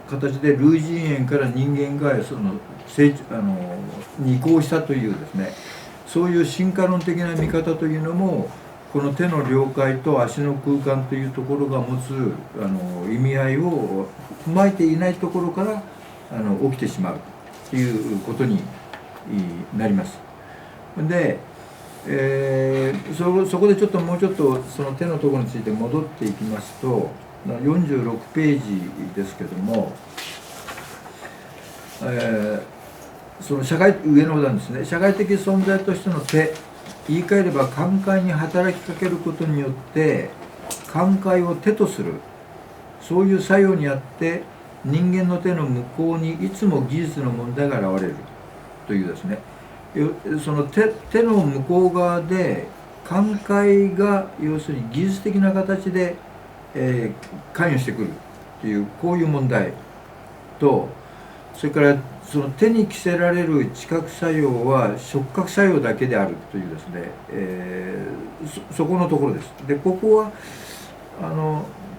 形で類人猿から人間がそのに移行したというですね、そういう進化論的な見方というのもこの手の了解と足の空間というところが持つ意味合いを踏まえていないところから起きてしまうということになります。で、そこでちょっともうちょっとその手のところについて戻っていきますと、46ページですけども、その上の段ですね、社会的存在としての手、言い換えれば感慨に働きかけることによって感慨を手とする、そういう作用にあって人間の手の向こうにいつも技術の問題が現れるというですね、その手の向こう側で感慨が要するに技術的な形で、関与してくるというこういう問題と、それからその手に着せられる知覚作用は触覚作用だけであるというですね、そこのところです。でここは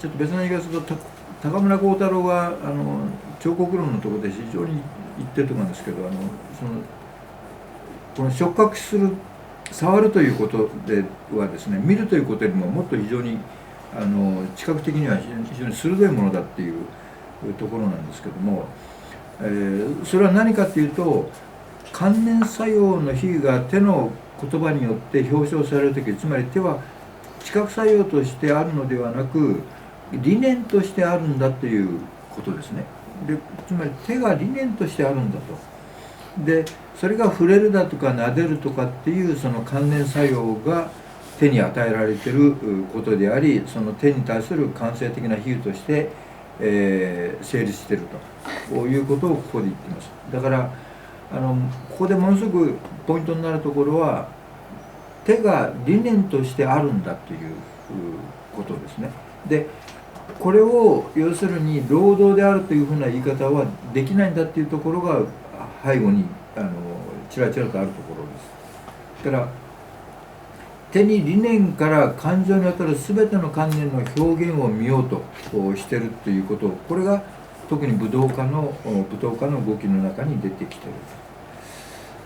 ちょっと別な言い方すると高村光太郎が彫刻論のところで非常に言ってると思うんですけど、この触覚する、触るということではですね、見るということよりももっと非常に知覚的には非常に鋭いものだっていうところなんですけども、それは何かっていうと、観念作用の比喩が手の言葉によって表彰されるとき、つまり手は知覚作用としてあるのではなく理念としてあるんだということですね。でつまり手が理念としてあるんだと。でそれが触れるだとか撫でるとかっていうその観念作用が手に与えられていることであり、その手に対する感性的な比喩として、成立しているということをここで言っています。だからここでものすごくポイントになるところは、手が理念としてあるんだということですね。でこれを要するに労働であるというふうな言い方はできないんだっていうところが背後にちらちらとあるところです。だから手に理念から感情にあたる全ての観念の表現を見ようとしてるということ、これが特に武道家の動きの中に出てきてい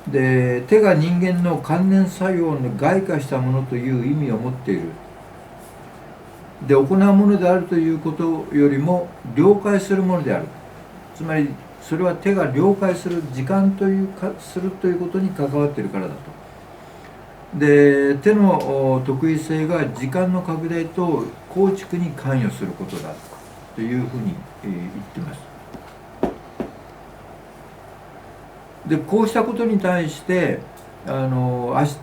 る。で手が人間の観念作用の外化したものという意味を持っている。で行うものであるということよりも了解するものである。つまりそれは手が了解する時間するということに関わっているからだと。で手の特異性が時間の拡大と構築に関与することだというふうに言っています。でこうしたことに対して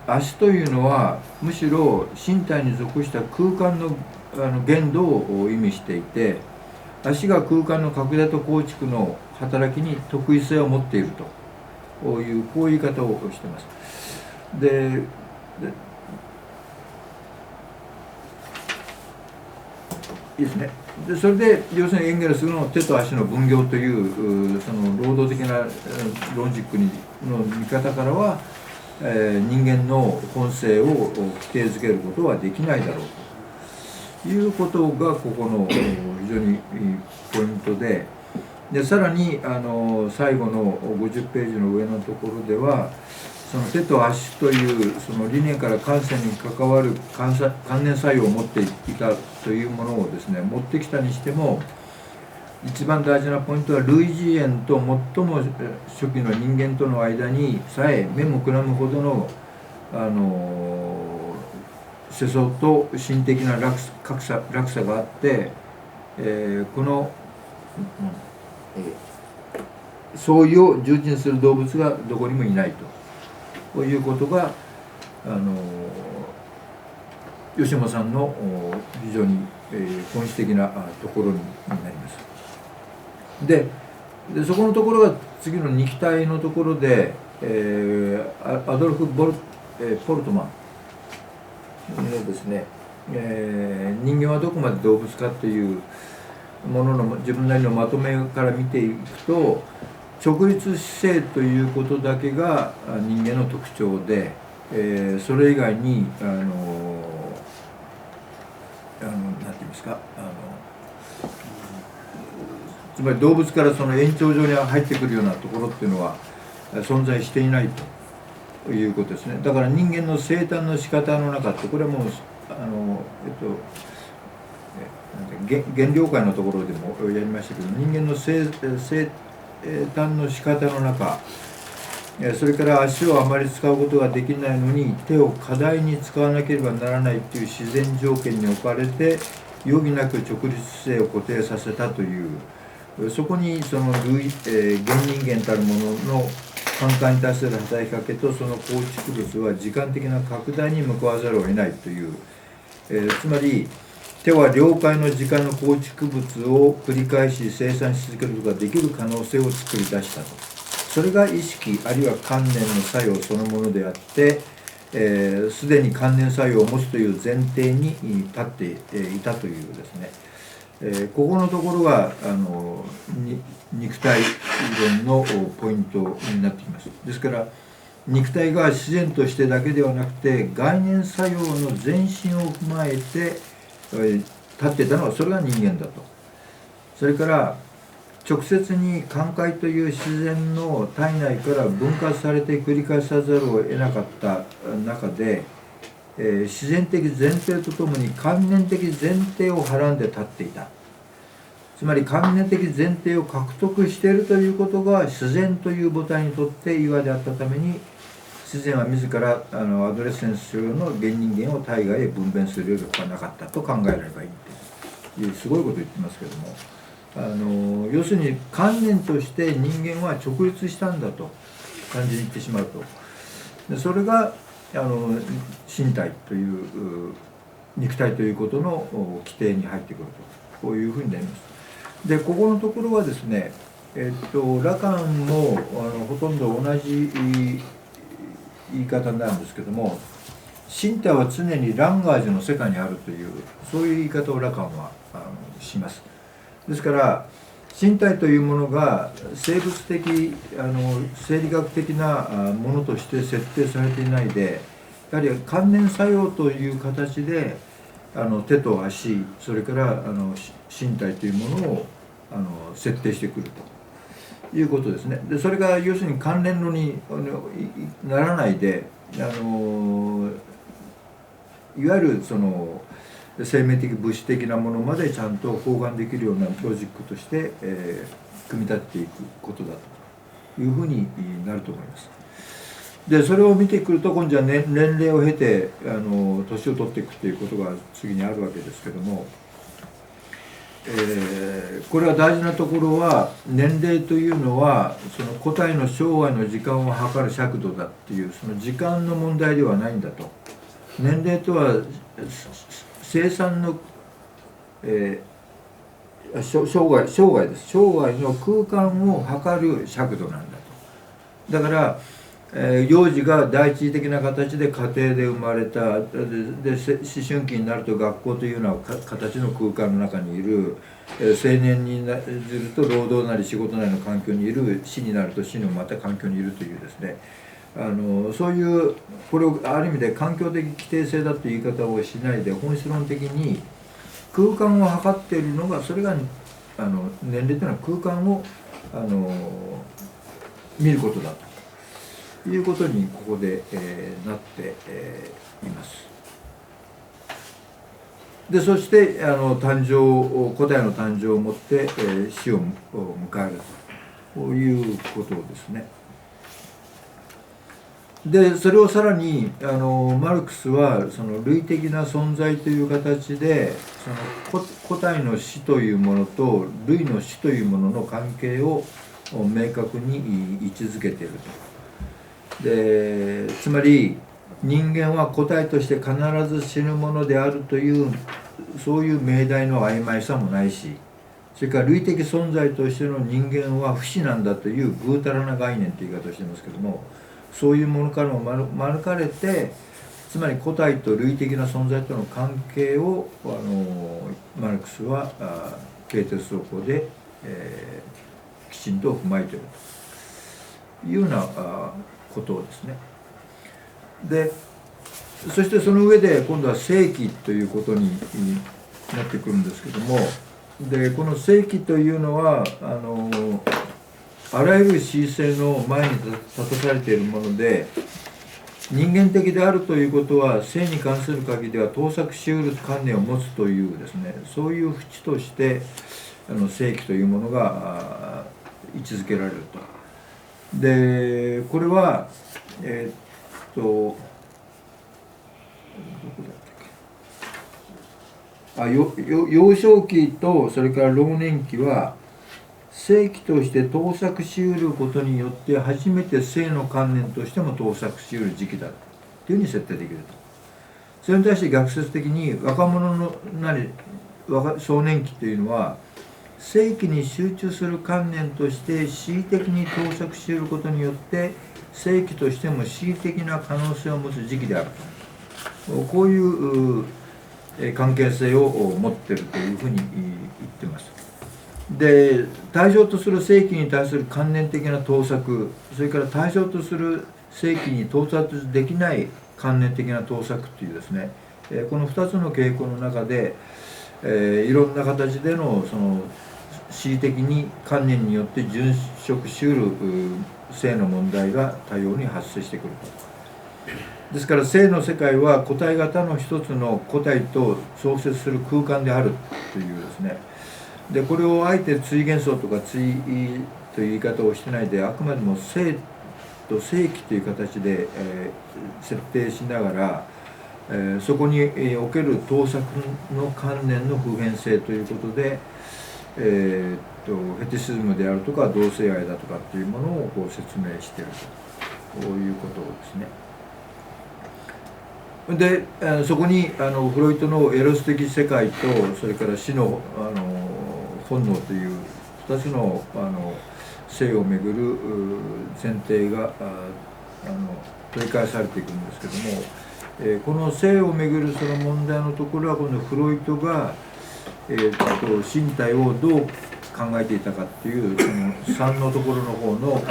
足というのはむしろ身体に属した空間の限度を意味していて、足が空間の拡大と構築の働きに特異性を持っているというこういう言い方をしています。でいいですね。でそれで要するにエンゲルスの手と足の分業というその労働的なロジックの見方からは、人間の本性を規定づけることはできないだろうということがここの非常にポイントで、さらに最後の50ページの上のところではその手と足というその理念から感性に関わる関連作用を持っていたというものをですね持ってきたにしても、一番大事なポイントは類似縁と最も初期の人間との間にさえ目もくらむほどの世相と心的な落差があって、この相違を従順する動物がどこにもいないということが吉本さんの非常に本質的なところになります。でそこのところが次の肉体のところで、アドルフ・ポルトマンのですね、人間はどこまで動物かというものの自分なりのまとめから見ていくと、直立姿勢ということだけが人間の特徴で、それ以外になんて言いますかつまり動物からその延長上に入ってくるようなところっていうのは存在していないということですね。だから人間の生誕の仕方の中って、これはもう原料界のところでもやりましたけど、人間の生誕の仕方の中、それから足をあまり使うことができないのに手を過大に使わなければならないという自然条件に置かれて余儀なく直立姿勢を固定させたという、そこにその現人間たるものの感覚に対する働きかけとその構築物は時間的な拡大に向かわざるを得ないという、つまり手は了解の時間の構築物を繰り返し生産し続けることができる可能性を作り出したと。それが意識あるいは観念の作用そのものであって、すでに観念作用を持つという前提に立っていたというですね、ここのところが肉体論のポイントになってきます。ですから肉体が自然としてだけではなくて概念作用の前進を踏まえて立っていたのはそれが人間だと。それから直接に感慨という自然の体内から分割されて繰り返さざるを得なかった中で、自然的前提とともに観念的前提をはらんで立っていた。つまり観念的前提を獲得しているということが自然という母体にとって岩であったために、自然は自らアドレセンス上の現人間を体外へ分娩するよりはなかったと考えらればいいというすごいことを言ってますけども、要するに観念として人間は直立したんだと感じにいってしまうと。でそれが身体という肉体ということの規定に入ってくると、こういうふうになります。でここのところはですね、ラカンもほとんど同じ言い方になるんですけども、身体は常にランガージュの世界にあるという、そういう言い方をラカンはします。ですから身体というものが生物的生理学的なものとして設定されていないで、やはり観念作用という形で手と足、それから身体というものを設定してくるということですね。でそれが要するに関連論にならないで、いわゆるその生命的物質的なものまでちゃんと包含できるようなロジックとして、組み立てていくことだというふうになると思います。でそれを見てくると今度は、年齢を経て年を取っていくということが次にあるわけですけども、これは大事なところは、年齢というのはその個体の生涯の時間を測る尺度だっていう、その時間の問題ではないんだと。年齢とは生産の、生涯です。生涯の空間を測る尺度なんだと。だから幼児が第一次的な形で家庭で生まれた、で思春期になると学校というような形の空間の中にいる、青年になると労働なり仕事なりの環境にいる、死になると死のまた環境にいるというですね、そういうこれをある意味で環境的規定性だという言い方をしないで、本質論的に空間を測っているのが、それが年齢というのは空間を見ることだということにここで、なって、います。でそして誕生、古代の誕生をもって、死を迎えるということですね。でそれをさらにマルクスはその類的な存在という形で、その個体の死というものと類の死というものの関係を明確に位置づけていると。でつまり人間は個体として必ず死ぬものであるというそういう命題の曖昧さもないし、それから類的存在としての人間は不死なんだというぐうたらな概念という言い方をしていますけども、そういうものからも免れて、つまり個体と類的な存在との関係をマルクスはケーテス奏法で、きちんと踏まえているというようなことですね。でそしてその上で今度は正規ということになってくるんですけども、でこの正規というのはあらゆる恣意性の前に立たされているもので、人間的であるということは性に関する限りでは盗作しうる観念を持つというですね、そういう淵として正規というものが位置づけられると。でこれはどこだったっけ、幼少期とそれから老年期は正規として盗作しうることによって初めて性の観念としても盗作しうる時期だというふうに設定できると。それに対して逆説的に若者の少年期というのは正規に集中する観念として恣意的に盗作しうることによって正規としても恣意的な可能性を持つ時期であると、こういう関係性を持っているというふうに言っています。で対象とする正規に対する観念的な盗作、それから対象とする正規に到達できない観念的な盗作というですね、この2つの傾向の中で、いろんな形でのその恣意的に観念によって殉職しうる性の問題が多様に発生してくると。ですから性の世界は個体型の一つの個体と創設する空間であるというですね、でこれをあえて対幻想とか対という言い方をしてないで、あくまでも性と正規という形で、設定しながら、そこにおける盗作の観念の普遍性ということで、フェティシズムであるとか同性愛だとかっていうものをこう説明しているということですね。でそこにフロイトのエロス的世界とそれから死の本能という2つの性をめぐる前提が取り返されていくんですけども、この性をめぐるその問題のところは今度フロイトが、身体をどう考えていたかっていうその3のところの方の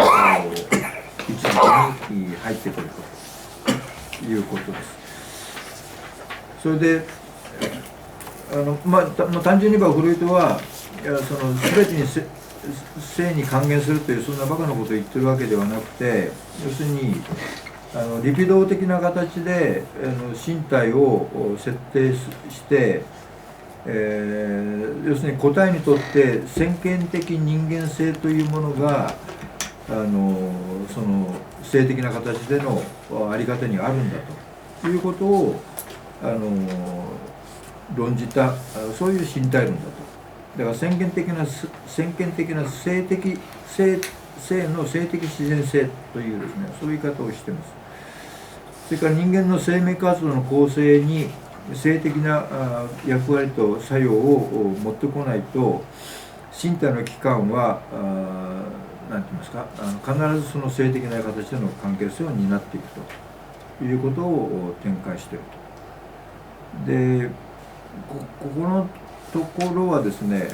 位置づけに入ってくるということです。それで単純に言えばフロイトはその全てに性に還元するというそんなバカなことを言ってるわけではなくて、要するにリピドー的な形で身体を設定して、要するに個体にとって先見的人間性というものがその性的な形でのあり方にあるんだということを論じた、そういう身体論だと。だから先見的な性の性的自然性というですね、そういう言い方をしています。それから人間の生命活動の構成に性的な役割と作用を持ってこないと身体の器官はなんて言いますか、必ずその性的な形での関係性を担っていくということを展開していると。でここのところはですね、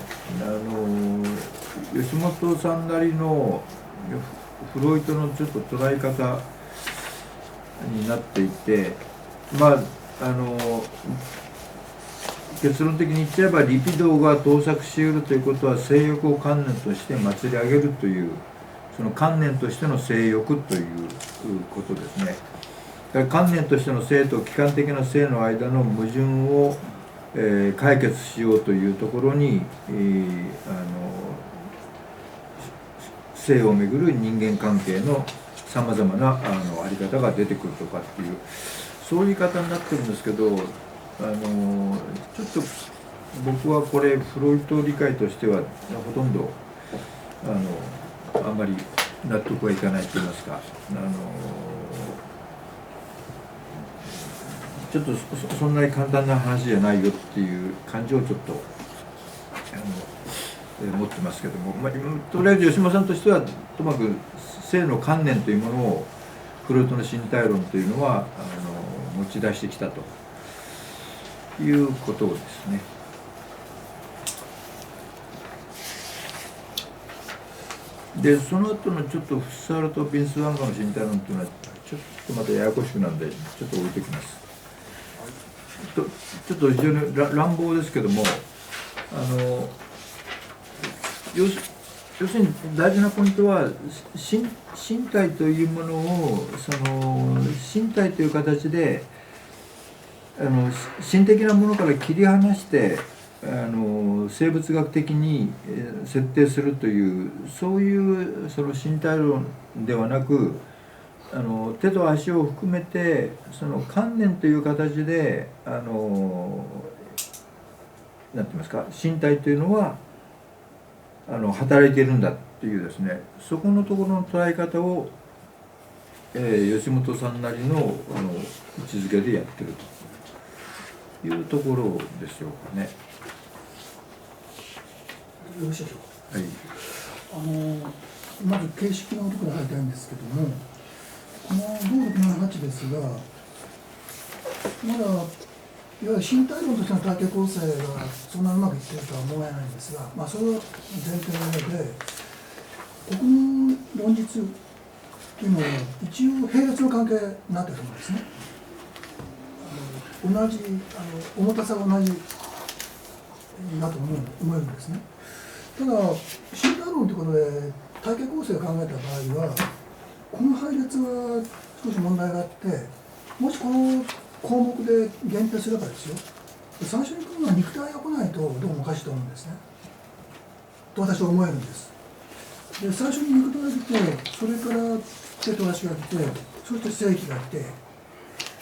吉本さんなりのフロイトのちょっと捉え方になっていて、まあ結論的に言っちゃえばリピドーが盗作しうるということは性欲を観念として祭り上げるという、その観念としての性欲ということですね。だから観念としての性と機関的な性の間の矛盾を、解決しようというところに、性をめぐる人間関係のさまざまなあり方が出てくるとかっていう、そういう言い方になってるんですけど、ちょっと僕はこれフロイト理解としてはほとんどあんまり納得はいかないと言いますか、ちょっとそんなに簡単な話じゃないよっていう感じをちょっと持ってますけども、とりあえず吉本さんとしてはともかく性の観念というものをフロイトの身体論というのは持ち出してきたということですね。でその後のちょっとフッサールとビンス・ワンガの身体論というのはちょっとまたややこしくなんでちょっと置いてきます。ちょっと非常に乱暴ですけども、要するに大事なポイントは身体というものを身体という形で心的なものから切り離して生物学的に設定するというそういうその身体論ではなく、手と足を含めてその観念という形でなんて言いますか、身体というのは働いているんだっていうですね、そこのところの捉え方を、吉本さんなりの位置づけでやってるというところでしょうかね。よろしいでしょうか。はい。まず形式のところに入りたいんですけども、この5678ですが、まだいわゆる身体論としての体系構成がそんなうまくいっているとは思えないんですが、それは前提の上で、国民論実というのは一応並列の関係になっていると思うんですね。同じ重たさが同じだと思えるんですね。ただ身体論ということで体系構成を考えた場合は、この配列は少し問題があって、もしこの項目で限定すればですよ、最初に来るのは肉体が来ないとどうもおかしいと思うんですね。と私は思えるんです。で、最初に肉体が来て、それから手と足が来て、そして性器が来て、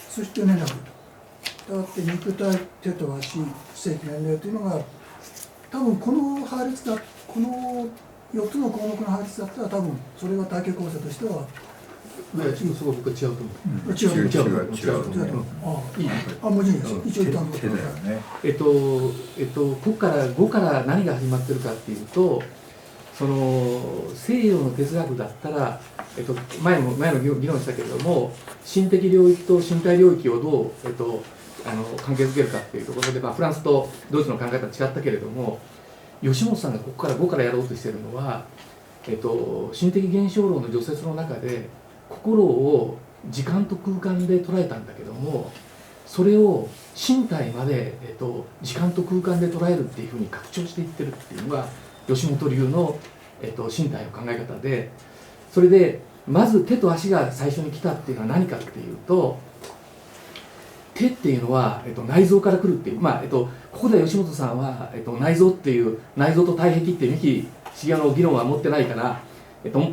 そして年齢が来ると。したがって肉体、手と足、性器、年齢というのが、多分この配列だ、この4つの項目の配列だったら、多分それが体系構成としては、そこ僕は違うと思う。違うと思う。いい。もちろんです。一応言ったんだけど。ここから5から何が始まってるかっていうと、その西洋の哲学だったら、前の議論したけれども、心的領域と身体領域をどう、関係づけるかっていうところで、フランスとドイツの考え方は違ったけれども、吉本さんがここから5からやろうとしているのは、心的現象論の序説の中で心を時間と空間で捉えたんだけども、それを身体まで、時間と空間で捉えるっていうふうに拡張していってるっていうのが吉本流の、身体の考え方で、それでまず手と足が最初に来たっていうのは何かっていうと、手っていうのは、内臓から来るっていう、ここで吉本さんは、内臓っていう内臓と体壁っていう三木茂雄の議論は持ってないから、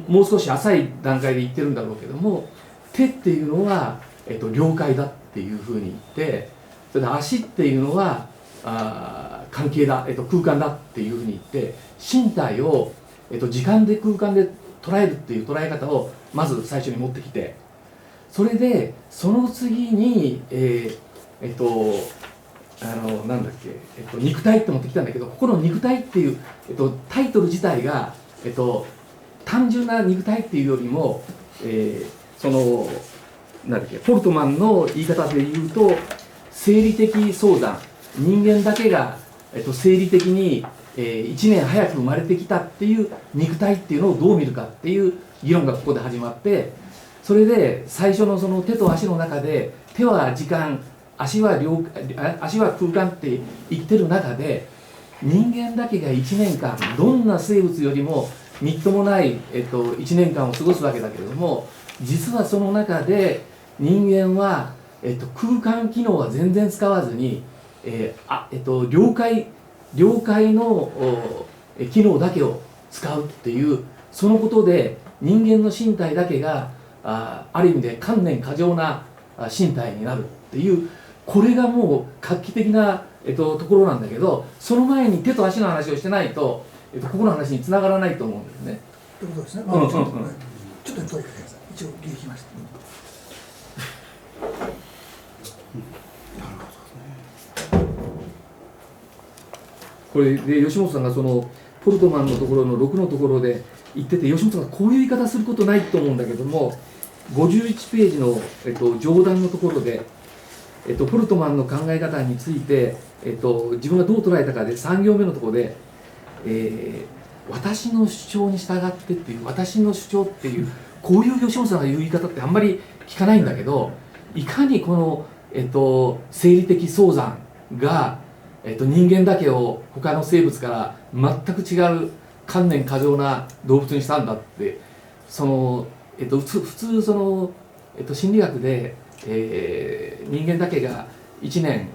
もう少し浅い段階で言ってるんだろうけども、手っていうのは、了解だっていうふうに言って、それで足っていうのは関係だ、空間だっていうふうに言って、身体を、時間で空間で捉えるっていう捉え方をまず最初に持ってきて、それでその次になんだっけ、肉体って持ってきたんだけど、ここの肉体っていう、タイトル自体が、単純な肉体っていうよりも、そのなんだっけ、ポルトマンの言い方で言うと生理的相残、人間だけが、生理的に、1年早く生まれてきたっていう肉体っていうのをどう見るかっていう議論がここで始まって、それで最初のその手と足の中で、手は時間、足は空間って言ってる中で、人間だけが1年間どんな生物よりもみっともない、1年間を過ごすわけだけれども、実はその中で人間は、空間機能は全然使わずに、了解の機能だけを使うっていう、そのことで人間の身体だけがある意味で観念過剰な身体になるっていう、これがもう画期的な、ところなんだけど、その前に手と足の話をしてないと、ここの話につながらないと思うんですね。ということですね。ちょっと問いかけてください。一応聞きました。これで吉本さんがそのポルトマンのところの6のところで言ってて、吉本さんがこういう言い方することないと思うんだけども、51ページの、上段のところで、ポルトマンの考え方について、自分がどう捉えたかで3行目のところで、私の主張に従ってっていう、私の主張っていう、こういう吉本さんが言う言い方ってあんまり聞かないんだけど、いかにこの、生理的相残が、人間だけを他の生物から全く違う観念過剰な動物にしたんだって、その、普通その、心理学で、人間だけが1年、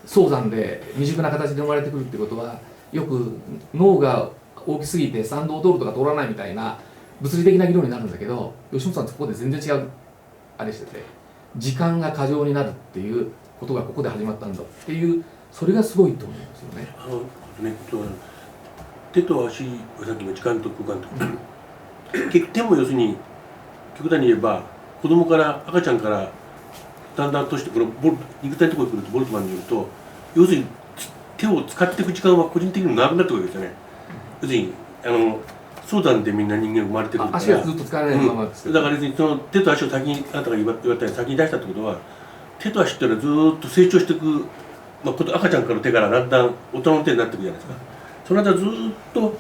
早産で未熟な形で生まれてくるってことは、よく脳が大きすぎて参道道路とか通らないみたいな物理的な議論になるんだけど、吉本さんそこで全然違うあれしてて、時間が過剰になるっていうことがここで始まったんだっていう、それがすごいと思うんですよね。手と足はさっきの時間と空間と結局手も要するに極端に言えば子供から赤ちゃんからだんだんとしてこの肉体のところに来るとボルトマンによると、要するに手を使っていく時間は個人的にもなくなってくるわけですよね。要するに相談でみんな人間生まれてくるから、足がずっと使わないままですけど、だから別にその手と足を先にあなたが言われたように先に出したってことは、手と足っていうのはずっと成長していく、赤ちゃんからの手からだんだん大人の手になっていくじゃないですか。その間ずっと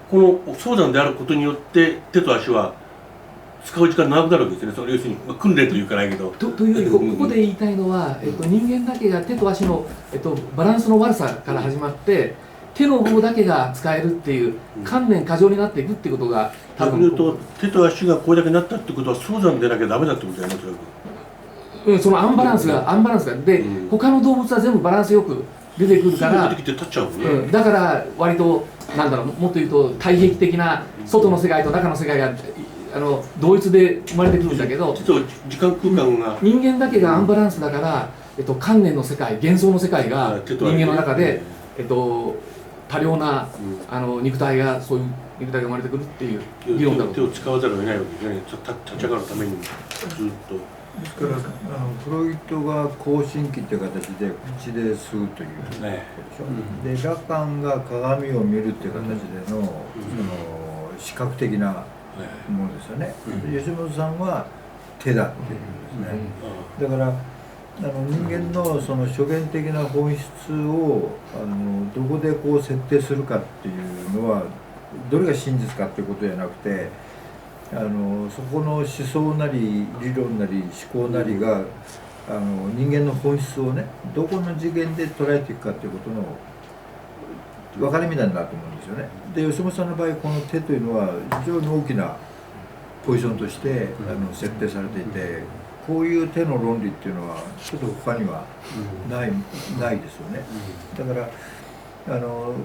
この相談であることによって手と足は使う時間長くなるわけですね。それ要するに、訓練というかないけど。というよりここで言いたいのは、人間だけが手と足の、バランスの悪さから始まって、手の方だけが使えるっていう観念過剰になっていくっていうことが多分、逆に言うと手と足がこれだけになったってことは相談でなきゃダメだってことだよね、とにかく。そのアンバランスがで、他の動物は全部バランスよく出てくるから、出てきて立っちゃうもんね。だから割となんだろう、もっと言うと対比的な外の世界と中の世界が同一で生まれてくるんだけど、実は時間空間が人間だけがアンバランスだから、観念の世界、幻想の世界が人間の中で、多量な肉体が、そういう肉体が生まれてくるっていう議論だろう。手を使わざるを得ないわけですね。立ち上がるためにもずっと。ですからフロイトが更新期という形で口で吸うということでしょ、でラカンが鏡を見るっていう形での、その視覚的なものですよね、吉本さんは手だっていうんですね、だから人間のその初見的な本質をどこでこう設定するかっていうのは、どれが真実かっていうことじゃなくて、そこの思想なり理論なり思考なりが人間の本質をね、どこの次元で捉えていくかということの分かれ目なんだと思うんですよね。で吉本さんの場合この手というのは非常に大きなポジションとして設定されていて、こういう手の論理っていうのはちょっと他にはないですよね。だから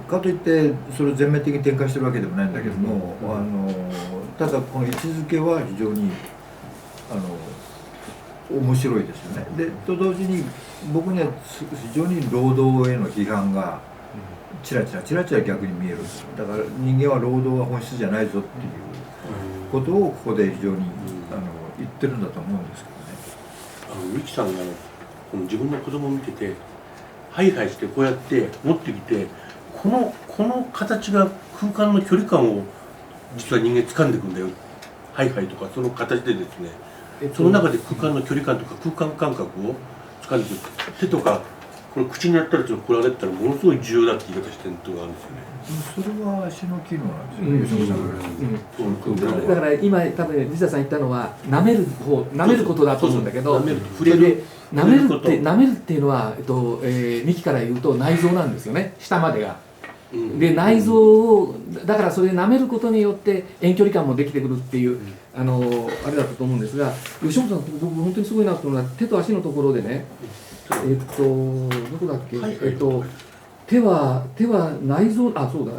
かといってそれを全面的に展開してるわけでもないんだけども、ただこの位置づけは非常に面白いですよね。でと同時に僕には非常に労働への批判がチラチラ逆に見える。だから人間は労働が本質じゃないぞっていうことをここで非常に言ってるんだと思うんですけどね。ミキさんがこの自分の子供を見ててハイハイしてこうやって持ってきて、この形が空間の距離感を実は人間掴んでいくんだよ、ハイハイとかその形でですね、その中で空間の距離感とか空間感覚を掴んでいく。手とかこれ口にやったらちょっとこれが出たらものすごい重要だって言い方してるとこがあるんですよね。それは足の機能なんですよね、だから今多分西田さん言ったのは舐めることだと思うんだけど、舐める触れる舐めるっていうのは、幹から言うと内臓なんですよね、下までが。で内臓をだからそれで舐めることによって遠距離感もできてくるっていう、あれだったと思うんですが、吉本さん僕本当にすごいなと思うのは手と足のところでね、どこだっけ、手は内臓、あ、そうだ、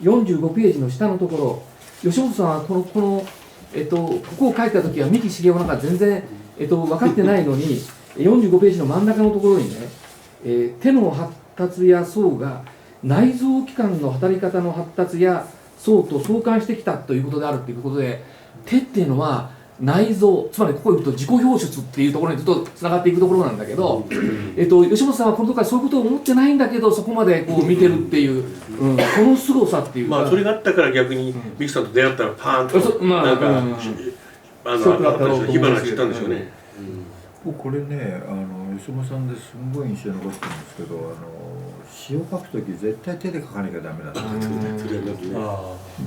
45ページの下のところ、吉本さんはここここを書いたときは三木茂雄なんか全然、分かってないのに、45ページの真ん中のところにね、手の発達や層が内臓器官の働き方の発達や層と相関してきたということであるということで、手っていうのは内臓、つまりここに行くと自己表出っていうところにずっとつながっていくところなんだけど、吉本さんはこのところからそういうことを思ってないんだけど、そこまでこう見てるっていう、この凄さっていうか、まあそれがあったから逆にミキさんと出会ったらパーンとなんか火花散ったんでしょうね。これね、吉本さんですんごい印象に残ってるんですけど、詩を書くとき絶対手で書かなきゃダメだって。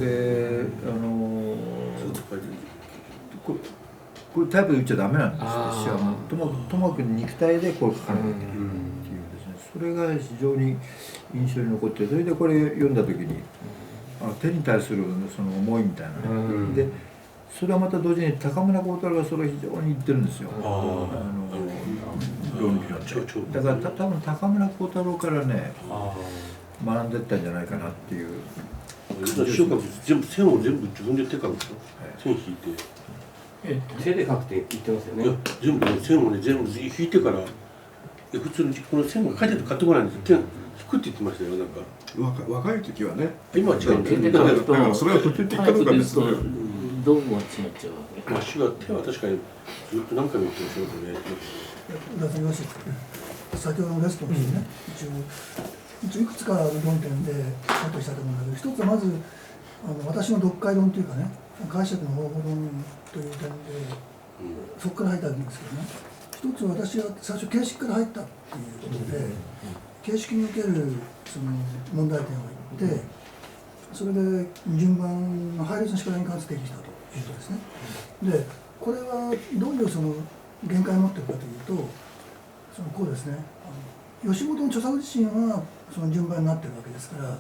で、これタイプで言っちゃダメなんですよ。詩はともかく肉体でこう書かなきゃいけないっていうですね。それが非常に印象に残って、それでこれ読んだときに手に対するその思いみたいなね。でそれはまた同時に高村光太郎がそれを非常に言ってるんですよ。論理論で。だから多分高村光太郎からね学んでったんじゃないかなっていう。全部線を全部自分で手書くんですよ。線引いて。手で書くって言ってますよね。いや全部ね線をね全部引いてから、普通にこの線が書いてあると買ってこないんですよ。引くって言ってましたよなんか。若い時はね。今は違うんだよね。手で書くとだからそれが途中的かどうかですよね。道具が違っちゃうわけ。まあ手は確かにずっと何回も言ってましたけどね。出せます先ほどのレスポンスにね、一応いくつかの論点でカットしたと思うんだけど、一つはまず私の読解論というかね、解釈の方法論という点で、そこから入ったわけですけどね、一つは私は最初形式から入ったっていうことで、形式におけるその問題点を言って、それで順番の配列の仕方に関して定義したということですね。でこれはどういうその限界を持っているかというと、そのこうですね、吉本の著作自身はその順番になっているわけですから、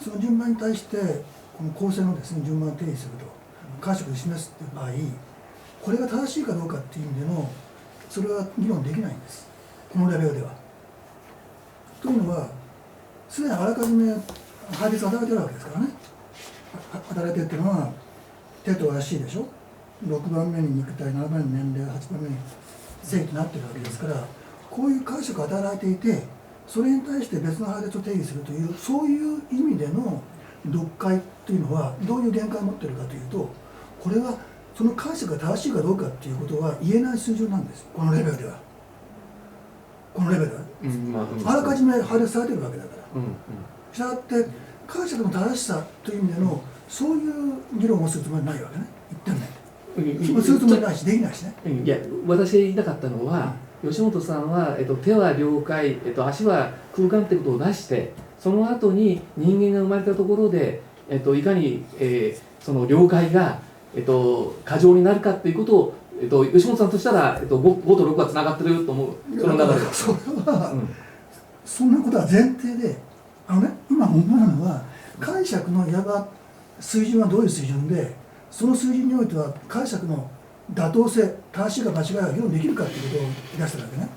その順番に対してこの構成のですね順番を定義すると解釈で示すという場合、これが正しいかどうかっていう意味でのそれは議論できないんです、このレベルでは。というのはすでにあらかじめ配列が働いているわけですからね。働いているっていうのは手と足でしょ、6番目に肉体、7番目に年齢、8番目に正義となっているわけですから、こういう解釈が働いていて、それに対して別の配列を定義するという、そういう意味での読解というのはどういう限界を持っているかというと、これはその解釈が正しいかどうかということは言えない水準なんです、このレベルでは。このレベルでは、あらかじめ配列されているわけだから。したがって解釈の正しさという意味でのそういう議論をするつもりはないわけね、言ってんね。するつもりないし、できないしね。いや、私が言いたかったのは、吉本さんは、手は了解、足は空間ってことを出して、その後に人間が生まれたところで、いかに、その了解が、過剰になるかっていうことを、吉本さんとしたら、5と6はつながってると思う、その中で。それは、そんなことは前提で、今問題なのは、解釈のいわば水準はどういう水準で、その水準においては解釈の妥当性、正しいか間違いが議論できるかということを出したわけね。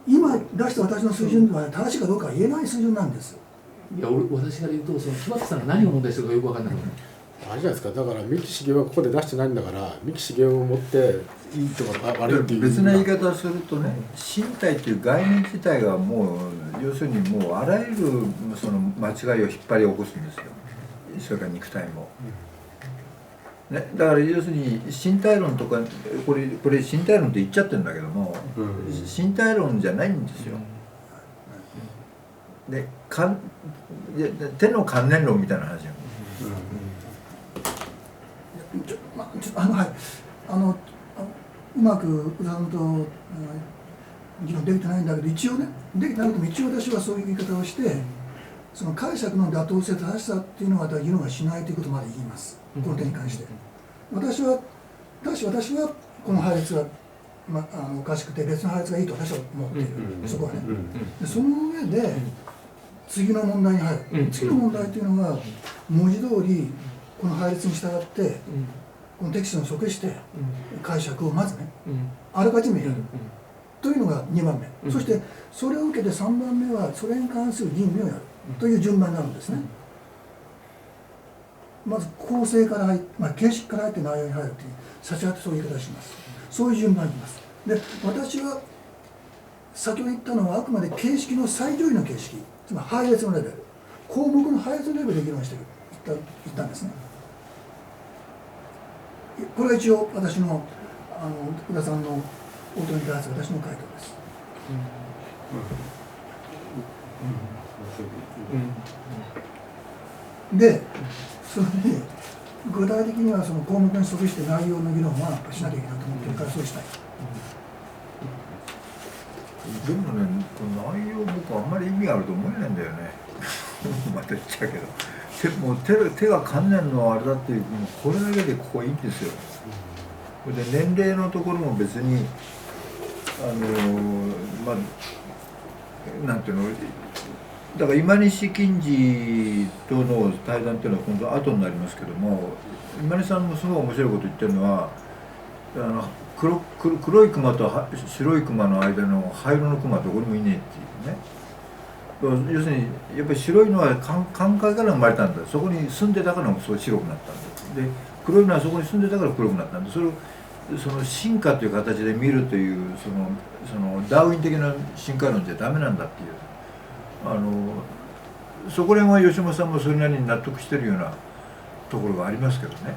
今出した私の水準では正しいかどうかは言えない水準なんです。いや、私が言うと、その木俣さんが何を問題してるかよく分かんない。あれじゃないですか、だから三木茂雄はここで出してないんだから、三木茂雄を持っていいとか悪いっていう別な言い方をするとね、身体という概念自体がもう要するにもうあらゆるその間違いを引っ張り起こすんですよ。それから肉体も。ね、だから要するに身体論とかこれ身体論って言っちゃってるんだけども、身体論じゃないんですよ。で手の観念論みたいな話よ。うまく宇田さんと議論できてないんだけど、一応ね、できてなくても一応私はそういう言い方をして、その解釈の妥当性、正しさっていうのは議論はしないということまで言います、この点に関して。私はこの配列が、おかしくて別の配列がいいと私は思っている、そこはね。でその上で次の問題に入る、次の問題というのは文字通りこの配列に従ってこのテキストに即して解釈をまずね、あらかじめやるというのが2番目、そしてそれを受けて3番目はそれに関する吟味をやるという順番になるんですね。まず構成から入って、形式から入って内容に入るという、差し当てそういう言い方をします。そういう順番にいきます。で、私は先ほど言ったのはあくまで形式の最上位の形式、つまり配列のレベル、項目の配列レベルで議論している言ったんですね。これが一応私の福田さんの応答に対する私の回答です。で、それで具体的にはその項目に即して内容の議論はしなきゃいけないと思ってるからそうしたい。でもね、この内容僕あんまり意味あると思えないんだよね。また言っちゃうけど、もう手が観念のあれだっていう、もうこれだけでここいいんですよ。で年齢のところも別になんていうの、だから今西金次との対談っていうのは今度後になりますけども、今西さんもすごい面白いこと言ってるのは、黒いクマと白いクマの間の灰色のクマはどこにもいねえっていうね。要するにやっぱり白いのは感覚から生まれたんだ、そこに住んでたからそう白くなったんだ。で黒いのはそこに住んでたから黒くなったんだ。それをその進化という形で見るというそのダーウィン的な進化論じゃダメなんだっていう、そこら辺は吉本さんもそれなりに納得してるようなところがありますけどね。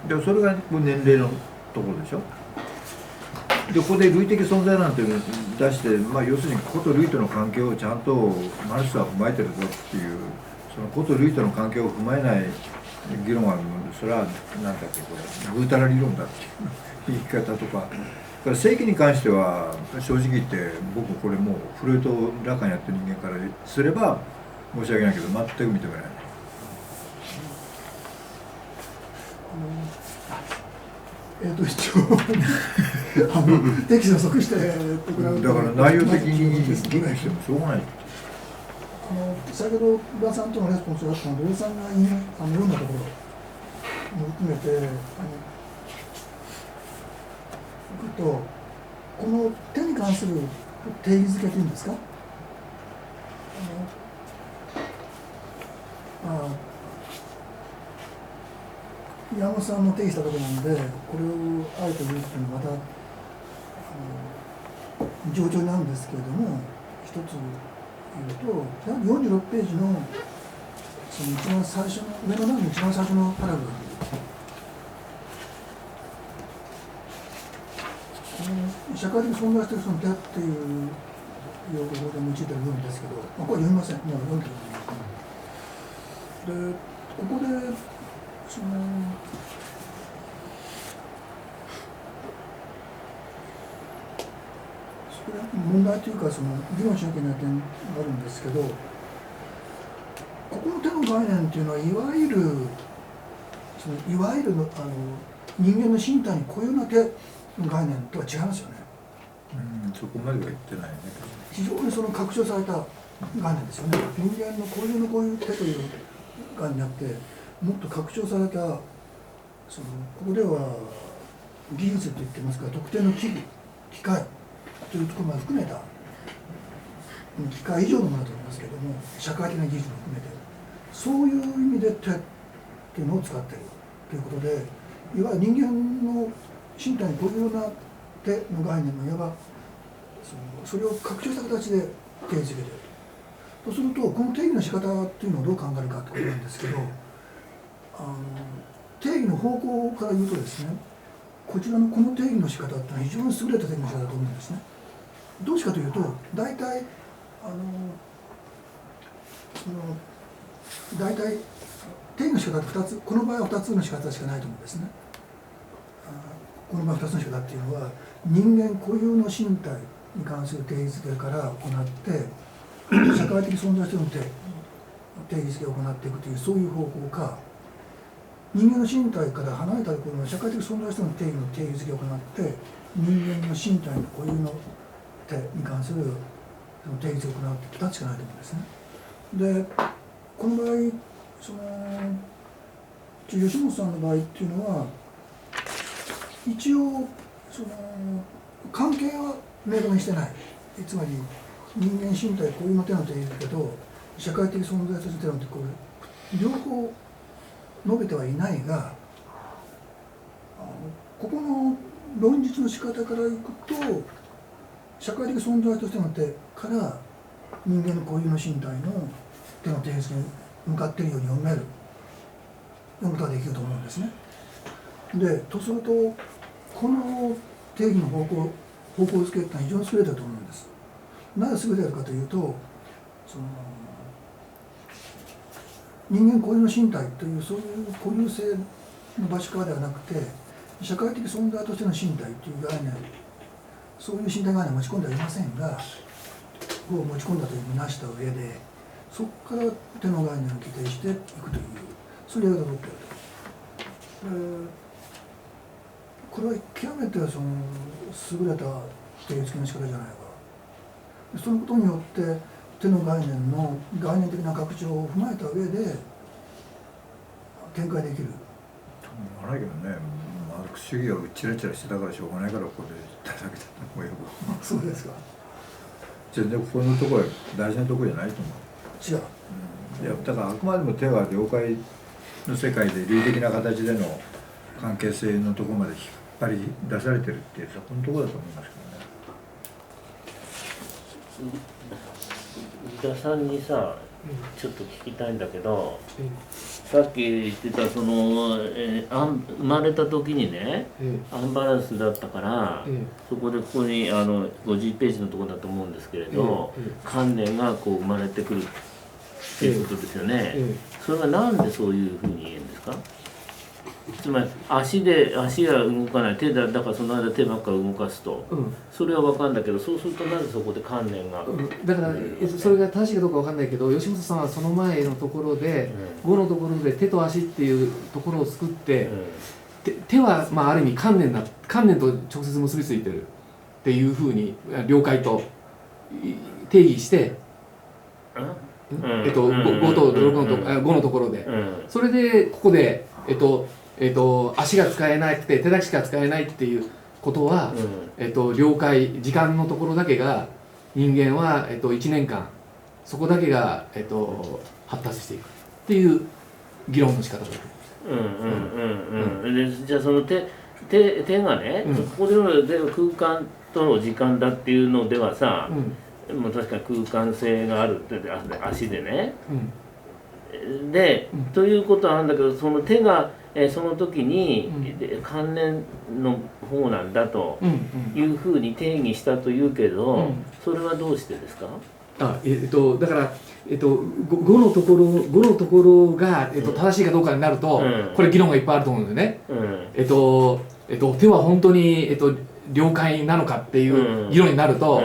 でもそれが年齢のところでしょ。でここで類的存在なんていうのを出して、要するに個と類との関係をちゃんとマルクスは踏まえてるぞっていう、その個と類との関係を踏まえない議論はそれは何だっけ、これぐうたら理論だっていう言い方とか。だから正規に関しては正直言って僕これもうフロイトラカンやってる人間からすれば申し訳ないけど全く認めない。一応テキスト即してだから内容的に議論してもしょうがない。先ほど宇田さんとのレスポンスがあったので、宇田さんが読んだところも含めてこの手に関する定義づけというんですか、山本さんの定義したところなので、これをあえて言うというのはまた冗長になるんですけれども、一つ言うと46ページのその一番最初の上の段の一番最初のパラグラフ、社会的に存在しているその手っていう用語で用いている部分ですけど、これ読みません、もう読んでるで、ここでその問題というか、その議論しなきゃいけない点があるんですけど、ここの手の概念っていうのは、いわゆるの人間の身体に固有な手の概念とは違いますよね。そこまでは言ってないね。非常にその拡張された概念ですよね。人間の固有のこういう手という概念になって、もっと拡張された、ここでは技術と言ってますから、特定の器具、機械というところまで含めた、機械以上のものだと思いますけれども、社会的な技術も含めて、そういう意味で手っていうのを使っているということで、いわゆる人間の身体に固有な手の概念のいわばそれを拡張した形で定義づけているとすると、この定義の仕方っていうのをどう考えるかってことなんですけど、定義の方向から言うとですね、こちらのこの定義の仕方っていうのは非常に優れた定義の仕方だと思うんですね。どうしてかというと、大体定義の仕方って2つ、この場合は2つの仕方しかないと思うんですね。この場合2つの仕方っていうのは、人間固有の身体に関する定義づけから行って社会的存在としての定義づけを行っていくという、そういう方向か、人間の身体から離れたところの社会的存在としての定義づけを行って人間の身体の固有の手に関する定義づけを行うって2つしかないと思うんですね。でこの場合吉本さんの場合っていうのは一応関係は明確にしてない。つまり人間身体固有の手の定義づけと社会的存在としての手のこれ両方述べてはいないが、ここの論述の仕方からいくと社会的存在としての手から人間の固有の身体の手の定義に向かっているように読むことができると思うんですね。でとするとこの定義の方向づけってのは非常に優れてると思うんです。なぜ優れてるかというと人間固有の身体というそういう固有性の場所からではなくて社会的存在としての身体という概念、そういう身体概念を持ち込んではいませんがを持ち込んだという見なした上でそこから手の概念を規定していくというそういうやり方を取っていると。これは極めて優れた定義付けの仕方じゃないか。そのことによって手の概念の概念的な拡張を踏まえた上で展開できる。あれだけどね、マルクス主義をチラチラしてたからしょうがないからここで出されたと思うよ。そうですか。全然ここのところは大事なところじゃないと思う。違う。いやだからあくまでも手は了解の世界で類的な形での関係性のところまで引っ張り出されてるっていうそこのところだと思いますけどね。井田さんにさ、ちょっと聞きたいんだけど、さっき言ってた生まれた時にね、アンバランスだったから、そこでここに50ページのところだと思うんですけれど、観念がこう生まれてくるっていうことですよね。それはなんでそういうふうに言えるんですか？つまり足が動かない手だからその間手ばっかり動かすと、それは分かるんだけど、そうするとなぜそこで観念が、だからそれが正しいかどうか分かんないけど、吉本さんはその前のところで、5のところで手と足っていうところを作って、手はまあある意味観念と直接結びついてるっていうふうに了解と定義して、5と5のところで、それでここで足が使えなくて手だけしか使えないっていうことは、了解時間のところだけが人間は、1年間そこだけが、発達していくっていう議論の仕方だと思います。じゃあその手がね、ここでの空間との時間だっていうのではさ、もう確かに空間性があるって足でね、で、ということはあるんだけど、その手がその時に関連の方なんだというふうに定義したというけど、それはどうしてですか？だから5のところが、正しいかどうかになると、これ議論がいっぱいあると思うんですよね。手は本当に、了解なのかっていう議論になると、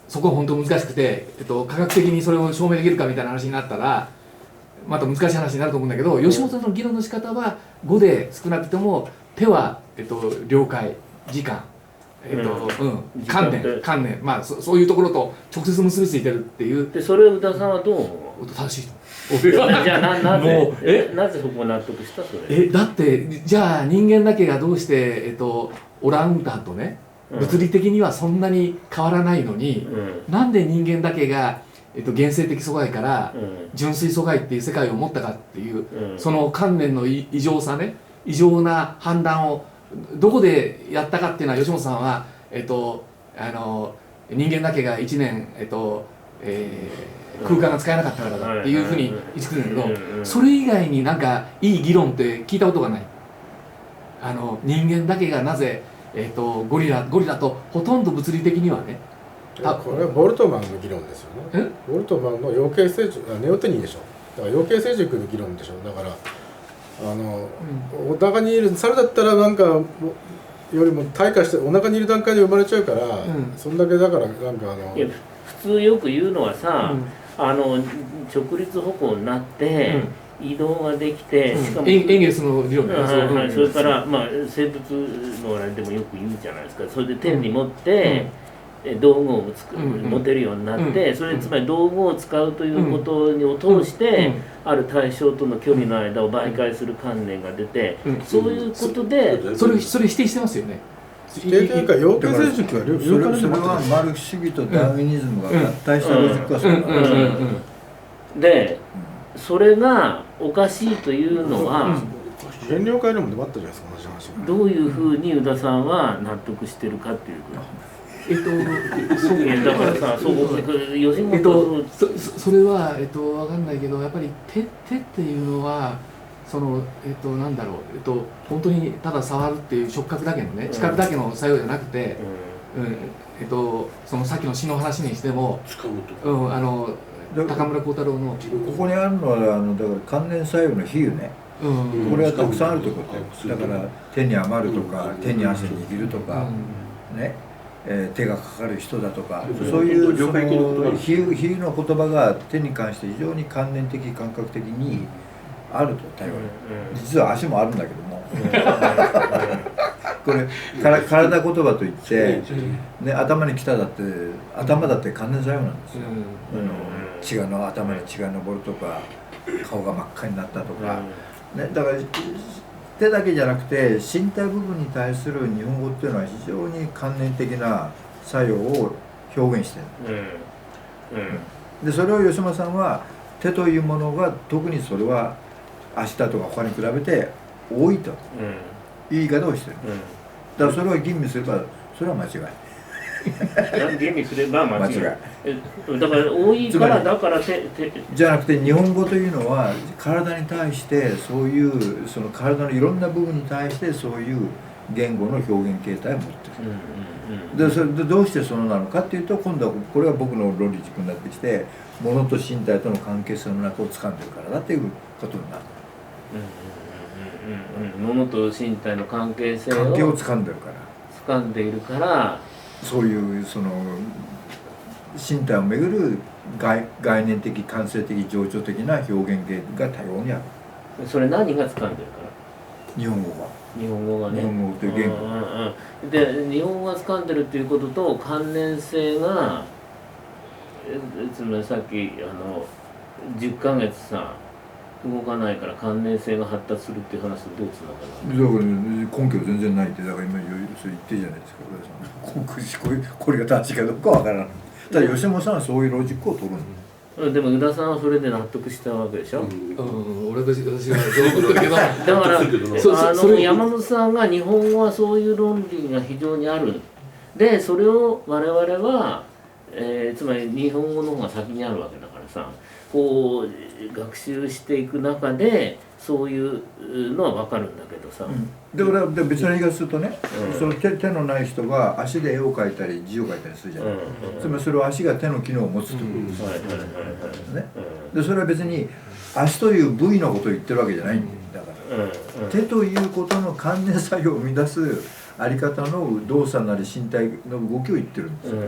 そこは本当難しくて、科学的にそれを証明できるかみたいな話になったらまた難しい話になると思うんだけど、吉本さんの議論の仕方は5で少なくても手は、了解時間、観念、まあそういうところと直接結びついてるっていう。でそれを宇田さんはどう思う？正しいとじゃあなぜそこを納得した？それだってじゃあ人間だけがどうして、オランウータンとね物理的にはそんなに変わらないのに、なんで人間だけが、現生的疎外から純粋疎外っていう世界を持ったかっていう、その観念の異常さね、異常な判断をどこでやったかっていうのは吉本さんは、人間だけが1年、空間が使えなかったからだっていうふうに言ってくるんだけど、それ以外になんかいい議論って聞いたことがない。人間だけがなぜゴリラとほとんど物理的にはね。これはボルトマンの議論ですよね。ボルトマンの養鶏成長ネオテニーでしょ。から養鶏成熟の議論でしょ。だからお腹にいる猿だったらなんかよりも退化してお腹にいる段階で生まれちゃうから、そんだけだからなんかいや普通よく言うのはさ、直立歩行になって、移動ができて、しかもエンゲルスの理論だね、それからまあ生物のあれでもよく言うじゃないですか。それで手に持って、道具を持てるようになって、それつまり道具を使うということを通して、ある対象との距離の間を媒介する観念が出て、そういうことでそれ否定してますよね。否定というか養鶏成熟はそれはマルクス主義とダーウィニズムが合体したロジックはそうなんですよ。でそれがおかしいというのは原料界でもあったじゃないですか、同じ話。どういうふうに宇田さんは納得してるかっていうか。そうだからさ、そう吉本それはわかんないけど、やっぱり手っていうのはそのなんだろう本当にただ触るっていう触覚だけのね、視覚だけの作用じゃなくて、そのさっきの詩の話にしても、高村光太郎のここにあるのはだから関連作用の比喩ね。これはたくさんあるということだから手に余るとか手に汗握るとかね。手がかかる人だとか、そういうその比喩の言葉が手に関して非常に観念的感覚的にあると対応、実は足もあるんだけどもこれ体言葉といって、ね、頭に来ただって頭だって観念作用なんですよ。頭に血が上るとか顔が真っ赤になったとか、ね、だから手だけじゃなくて身体部分に対する日本語っていうのは非常に観念的な作用を表現してる、でそれを吉間さんは手というものが特にそれは足だとか他に比べて多いという言い方をしてる、だからそれを吟味すればそれは間違い。吟味すれば間違い。だから多いからだからじゃなくて日本語というのは体に対してそういうその体のいろんな部分に対してそういう言語の表現形態を持ってる。でそれでどうしてそうなのかっていうと今度はこれは僕のロジックになってきて物と身体との関係性の中を掴んでるからだっていうことになる。物と身体の関係性を掴んでるから。掴んでいるから。そういうその身体をめぐる概念的感性的情緒的な表現が多様にある。それ何が掴んでるから？日本語が。日本語がね。日本語という言語。で日本語が掴んでるっていうことと関連性がつまりさっき10ヶ月さ動かないから関連性が発達するっていう話とどうつながるの？だから根拠全然ないってだから今それ言ってるじゃないですか。これが正しいかどうかわからない。ただ吉本さんはそういうロジックを取るの。でも宇田さんはそれで納得したわけでしょ。俺私はそう思ってるけど、だから山本さんが日本語はそういう論理が非常にある。でそれを我々は、つまり日本語の方が先にあるわけだからさ。こう学習していく中でそういうのは分かるんだけどさ、で俺は別の言い方するとね、その手のない人が足で絵を描いたり字を書いたりするじゃない、つまりそれは足が手の機能を持つということですね。でそれは別に足という部位のことを言ってるわけじゃないんだから、手ということの関連作用を生み出すあり方の動作なり身体の動きを言ってるんですよ。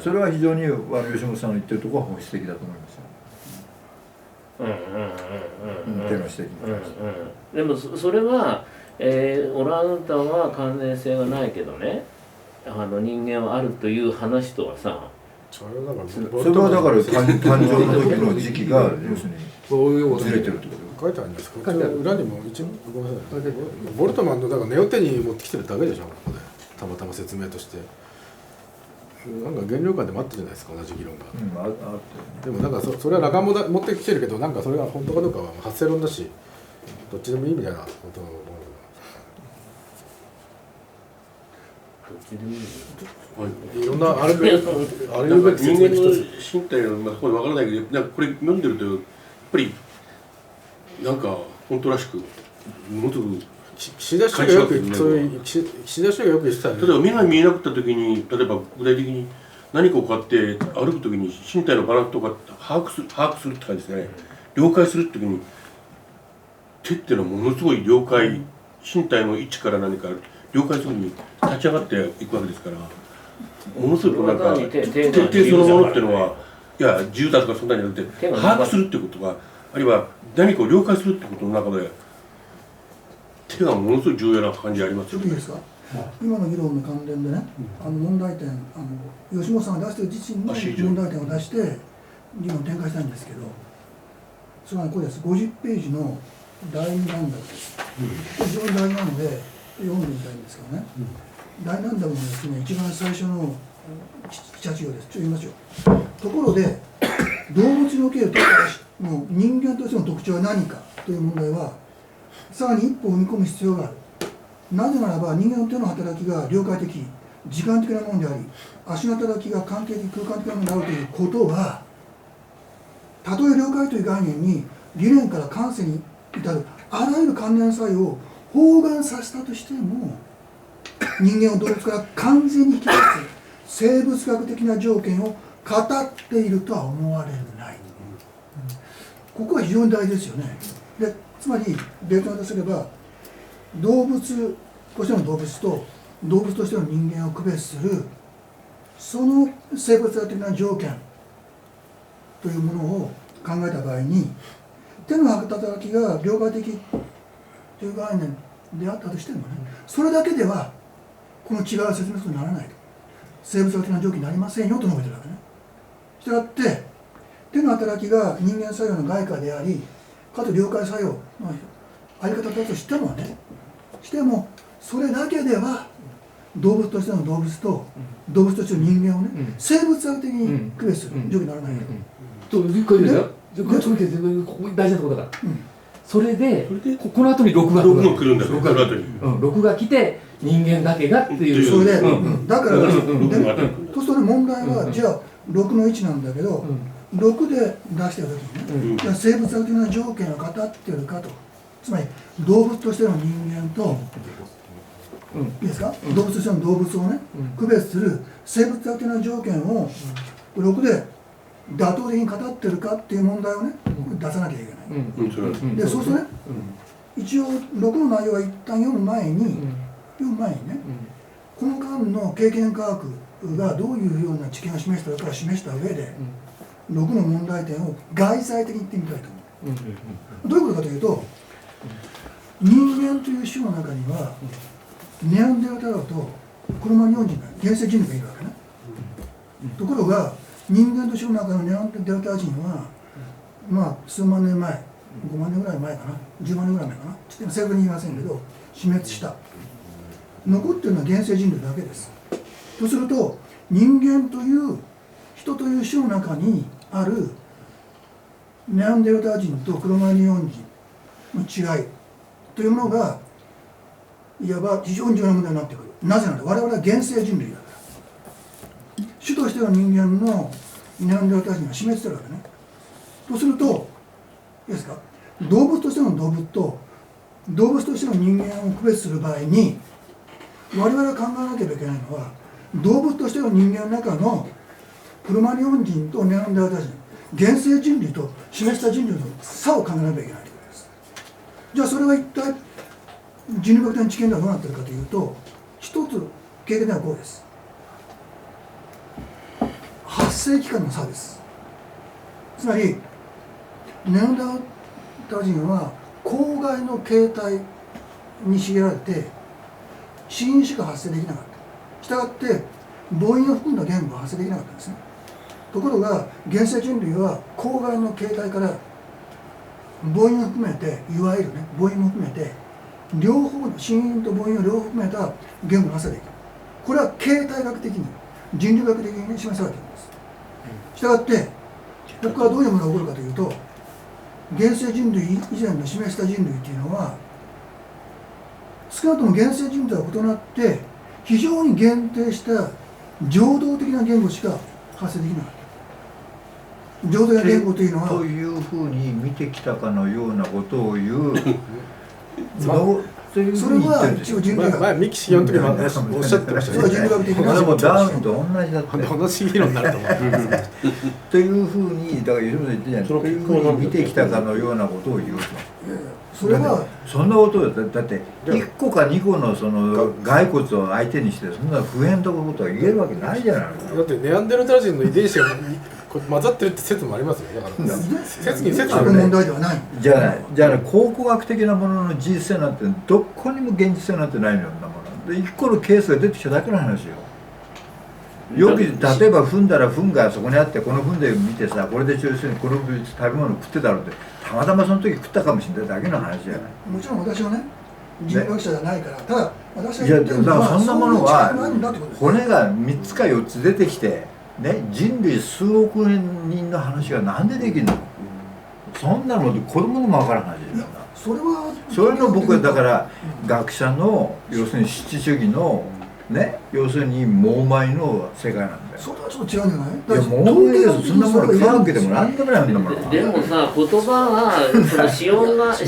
それは非常に吉本さんの言ってるところは本質的だと思いますよ。手の指摘に関して。でもそれは、オランウータンは関連性がないけどね、人間はあるという話とはさ、それはだから誕生の時の時期が要するにずれてるってこと。書いてあるんですか。裏にも一部ごめんなさい。ボルトマンのだからネオテに持ってきてるだけでしょ。ここでたまたま説明として。なんか原料感でもあったじゃないですか、同じ議論が。でもなんかそれはラガンも持ってきてるけど、なんかそれが本当かどうかは発生論だし、どっちでもいいみたいなことを思う。いろんなあれべき説明の一つ。人間の身体のこれ分からないけど、なんかこれ読んでるとやっぱりなんか本当らしくもっと岸田氏がよく言ってた。例えば目が見えなくった時に例えば具体的に何かをこうやって歩くときに身体のバランスとか把握するって感じですね。了解するときに手っていうのはものすごい了解、身体の位置から何か了解するに立ち上がっていくわけですから、ものすごくなんか手そのものっていうのは、いや自由だとかそんなにじゃなくて把握するっていうことが、あるいは何かを了解するってことの中で手がものすごい重要な感じありますよね。いいですか、今の議論の関連でね、問題点、吉本さんが出している自身の問題点を出して議論を展開したいんですけど、それはこれです。50ページの第2段落です。非常に大事なので読んでみたいんですけどね、第2段落のですね、一番最初の7行です。読みましょう。ところで動物におけるの人間としての特徴は何かという問題はさらに一歩踏み込む必要がある。なぜならば人間の手の働きが了解的、時間的なものであり、足の働きが関係的、空間的なものであるということは、たとえ了解という概念に理念から感性に至るあらゆる関連作用を包含させたとしても、人間を動物から完全に引き出す生物学的な条件を語っているとは思われない。ここは非常に大事ですよね。でつまり別のとすれば、動物としての動物と動物としての人間を区別するその生物学的な条件というものを考えた場合に、手の働きが了解的という概念であったとしてもね、それだけではこの違いを説明することにならないと、生物学的な条件になりませんよと述べてるわけね。したがって手の働きが人間作用の外貨であり、かつ了解作用のあり方だとしてもね、それだけでは動物としての動物と動物としての人間をね、生物学的に区別する条件にならないと。ここ大事なところだから、それでこの後に録画が来るんだよ。録画来て人間だけがっていう。それでだからそうすると問題はじゃあ6の1なんだけど、6で出してる時にね、生物学的な条件を語ってるかと、つまり動物としての人間と、いいですか、動物としての動物をね、区別する生物学的な条件を6で妥当的に語ってるかっていう問題をね、出さなきゃいけない。でそうするとね、一応6の内容は一旦読む前にね、この間の経験科学がどういうような知見を示したかを示した上で、6の問題点を外在的に言ってみたいと思う。どういうことかというと、人間という種の中にはネアンデルタールとクロマニヨン人が原生人類がいるわけね。ところが人間と種の中のネアンデルター人は数万年前、5万年ぐらい前かな、10万年ぐらい前かな、ちょっと正確に言いませんけど死滅した。残っているのは原生人類だけです。とすると人間という人という種の中にあるネアンデルター人とクロマニヨン人の違いというものがいわば非常に重要な問題になってくる。なぜなら我々は原生人類だから、種としての人間のネアンデルター人が死滅してるわけね。とするといいですか、動物としての動物と動物としての人間を区別する場合に我々が考えなければいけないのは、動物としての人間の中のクロマニヨン人とネアンデルター人、原生人類と示した人類の差を考えなければいけないということです。じゃあそれは一体人類学的な知見ではどうなっているかというと、一つ経験ではこうです。発生期間の差です。つまりネアンデルター人は口外の形態に茂られて子音しか発生できなかった。したがって母音を含んだ言語が発生できなかったんですね。ところが原生人類は口外の形態から母音を含めて、いわゆるね母音も含めて両方の子音と母音を両方含めた言語が発生できる。これは形態学的に人類学的に示されているんです。したがってここからどういうものが起こるかというと、原生人類以前の示した人類というのは少なくとも原生人類とは異なって非常に限定した情動的な言語しか発生できなかった。情動的な言語というのはというふうに見てきたかのようなことを言うというそれふうに言ってはるんですよ。一応人類学前ミキシ4の時もおっしゃってましたそれは人類学的なでもダーウィンと同じだって。同じ議論になると思うんですというふうにだから吉本さん言ってんじゃない。というふうに見てきたかのようなことを言うと。それはそんなことだって1個か2個のその骸骨を相手にしてそんな不変ということは言えるわけないじゃないだってネアンデルタル人の遺伝子が混ざってるって説もありますよ。だから説に説それ問題ではない。じゃあね考古学的なものの事実性なんてどこにも現実性なんてないのよんなもので1個のケースが出てきただけの話よ。よく例えば踏んだら糞がそこにあってこの糞で見てさこれで要するにこの食べ物食ってたろってたまたまその時食ったかもしれないだけの話じゃない。もちろん私はね人類学者じゃないから、ただ私がいや言ってるのはだからそんなものはそういう違いがあるんだってことです。骨が3つか4つ出てきて、ね、人類数億人の話がなんでできるの、そんなの子供にも分からん話いやだそれはそれの僕はだから学者の要するに七主義のね要するに盲昧の世界なんだよ。それはちょっと違うんじゃない？いや盲昧ですそんなもの科学でも何でもないんだもん。でもさ言葉はその子音が別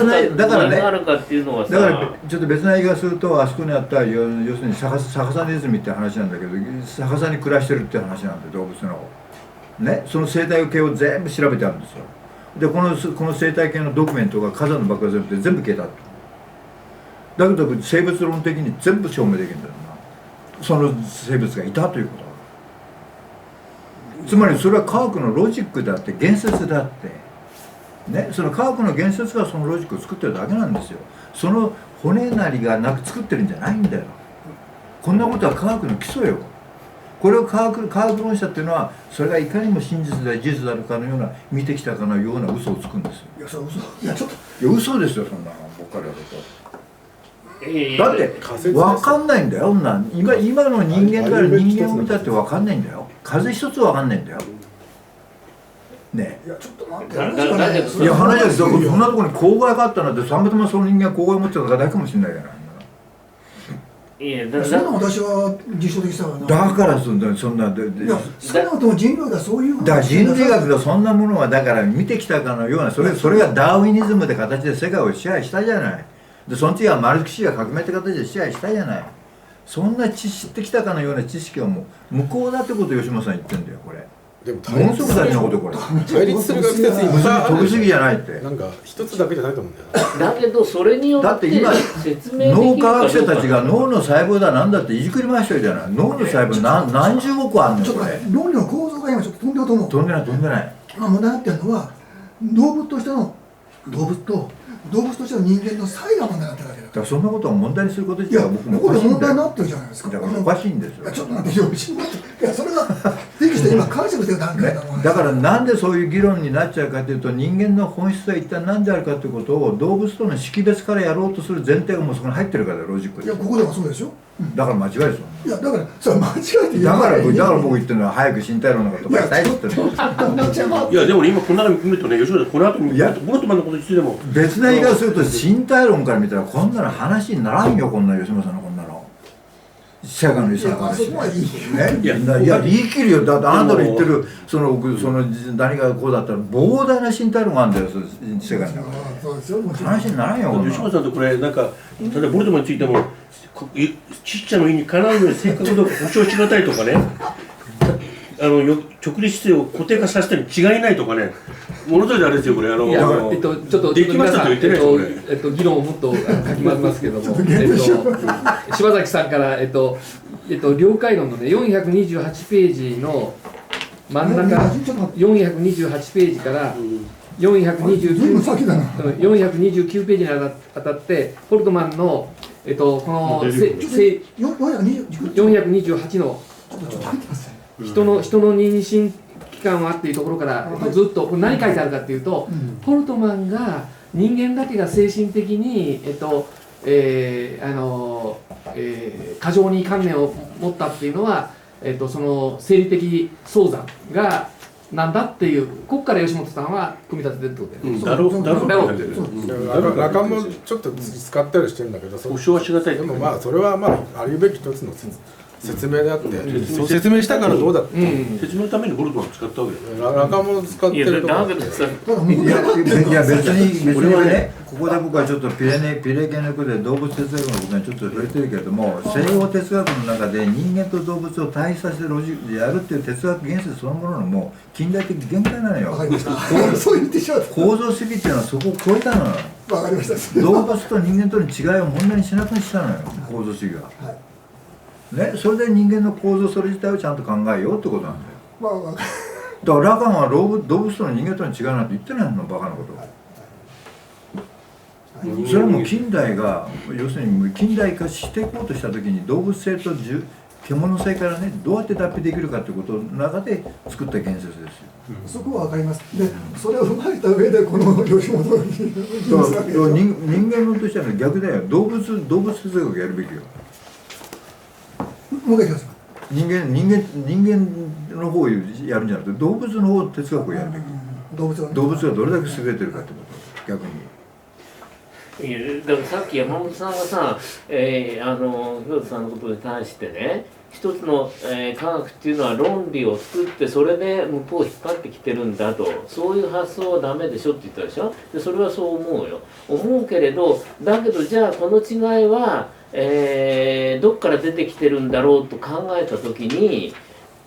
なだからねがあるかっていうのはさだからちょっと別な言い方するとあそこにあった要するに逆さネズミって話なんだけど逆さに暮らしてるって話なんで動物のねその生態系を全部調べてあるんですよ。でこの生態系のドキュメントが火山の爆発で全部消えただけど生物論的に全部証明できるんだよなその生物がいたということつまりそれは科学のロジックであって言説であってねその科学の言説がそのロジックを作ってるだけなんですよ。その骨なりがなく作ってるんじゃないんだよ。こんなことは科学の基礎よ。これを科学論者っていうのはそれがいかにも真実で事実であるかのような見てきたかのような嘘をつくんですよ。いやそれ嘘いやちょっといや嘘ですよそんなの僕からだと。だって仮説分かんないんだよそんなん今の人間から人間を見たって分かんないんだよ。風一つ分かんないんだよねいやちょっと待ってだ話がねだけどいや話はそんなところに公害があったなんてたまたまその人間が公害を持ってただけかもしれないじゃない。いやそんなの私は実証的さはなだからそんなでいや少なくとも人類がそういうだから人類学がそんなものはだから見てきたかのようなそれがダーウィニズムって形で世界を支配したじゃない。でその次はマルクス主義が革命って形で支配したじゃない。そんな知ってきたかのような知識はもう無効だってことを吉本さん言ってんだよこれ。でもものすごく大事なことこれ。対立する学説いっぱいある飛びすぎじゃないって。なんか一つだけじゃないと思うんだよな。だけどそれによってだって今説明でき脳るかどうか科学者たちが脳の細胞だなんだっていじくり回してるじゃない。脳の細胞何十億あんのちょっとこれ。論理の構造が今ちょっと飛んでると思う。飛んでない。まあ問題になってるのは動物としての人間の差異が問題になってるわけだだからそんなことを問題にすること自いや体は僕もここでおかしいんだよ。問題になってるじゃないですか。だからおかしいんですよ。いやちょっと待ってよいやそれができて今解釈してる段階だもんね。だからなんでそういう議論になっちゃうかというと人間の本質は一体何であるかということを動物との識別からやろうとする前提がもうそこに入ってるからロジックでいやここではそうですよ。だから間違いですよ。いやだからそれは間違えて言だからない僕言ってるのは早く身体論のことをしたいって言ってるの。いやでも今この中見るとね吉本この後にいやボルトマンのことについても別な言い方すると身体論から見たらこんなの話にならんよこんな吉本さんのこんなの。社会の理想のいやあそ話こはいいね、いやいや言い切るよ。だってあなたの言ってるその何がこうだったら膨大な身体論があるんだよ世界の中で。そうですよもちろん。話にならんよこんなの。吉本さんとこれなんか例えばボルトマンについてもちっちゃの意にかなうように正確度を保証しがたいとかね直立姿勢を固定化させたに違いないとかねものすごいあれですよこれいやちょっとできましたと言ってないですこれ議論をもっとかき混ぜますけども柴崎さんから了解論のね428ページの真ん中428ページから随分先だな。 429ページにあたってホルトマンのこの428の人の妊娠期間はっていうところからずっとこれ何書いてあるかっていうと、ホルトマンが人間だけが精神的に過剰に観念を持ったっていうのはその生理的早産がなんだっていうここから吉本さんは組み立ててるってことで、だろうってラカンもちょっと使ったりしてるんだけど保証はしがたいでもまあそれはまあありうべき一つの説説明であって、そう説明したからどうだって、説明のためにボルトマン使ったわけだよ。若者使ってるとか。だけどさ、いや別にね、ここで僕はちょっとピレ系のことで動物哲学のことにちょっと触れてるけれども、西洋哲学の中で人間と動物を対比させてロジックでやるっていう哲学原説そのもののもう近代的限界なのよ。わかりました。そう言ってしまった。構造主義っていうのはそこを超えたのよ。わかりました。動物と人間との違いを問題にしなくしたのよ、構造主義は。はい。ね、それで人間の構造それ自体をちゃんと考えようってことなんだよ。まあわかだからラカンは動物との人間との違いなんて言ってないの、バカなこと。それはもう近代が要するに近代化していこうとした時に動物性と獣性からねどうやって脱皮できるかということの中で作った言説ですよ。そこはわかります。で、それを踏まえた上でこの吉本に人間論としては逆だよ。動物哲学やるべきよ。もう一回聞かせます。人間の方をやるんじゃなくて動物の方哲学をやるべき。動物がどれだけ優れてるかってこと逆に。いやだからさっき山本さんがさ、広田さんのことに対してね、一つの、科学っていうのは論理を作ってそれで向こうを引っ張ってきてるんだと、そういう発想はダメでしょって言ったでしょ。でそれはそう思うよ。思うけれど、だけどじゃあこの違いは、どっから出てきてるんだろうと考えた時に、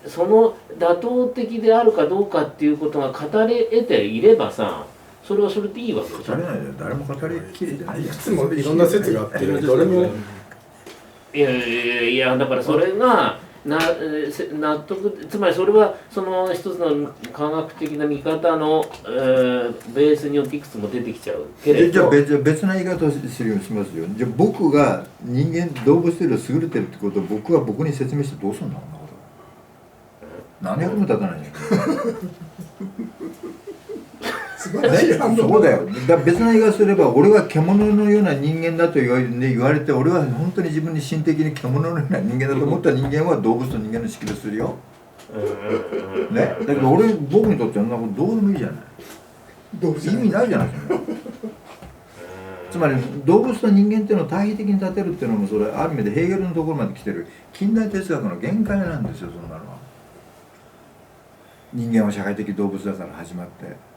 その妥当的であるかどうかっていうことが語れ得ていればさ、それはそれでいいわけでしょ。語れないよ。誰も語りきれてない。いくつもいろんな説があってどれもいやだからそれが納得、つまりそれはその一つの科学的な見方の、ベースによっていくつも出てきちゃうけれど、じゃあ別な言い方をするようにしますよ。じゃあ僕が動物より優れてるってことを僕に説明してどうするんだろうなこと。何役も立たないじゃん。ね、そうだよ。別な言い方すれば俺は獣のような人間だと言われて、俺は本当に自分に心的に獣のような人間だと思った人間は動物と人間の識別するよ。ね、だけど僕にとってあんなことどうでもいいじゃない。意味ないじゃないですか。つまり動物と人間っていうのを対比的に立てるっていうのもそれある意味でヘーゲルのところまで来てる近代哲学の限界なんですよ。そんなのは人間は社会的動物だから始まって。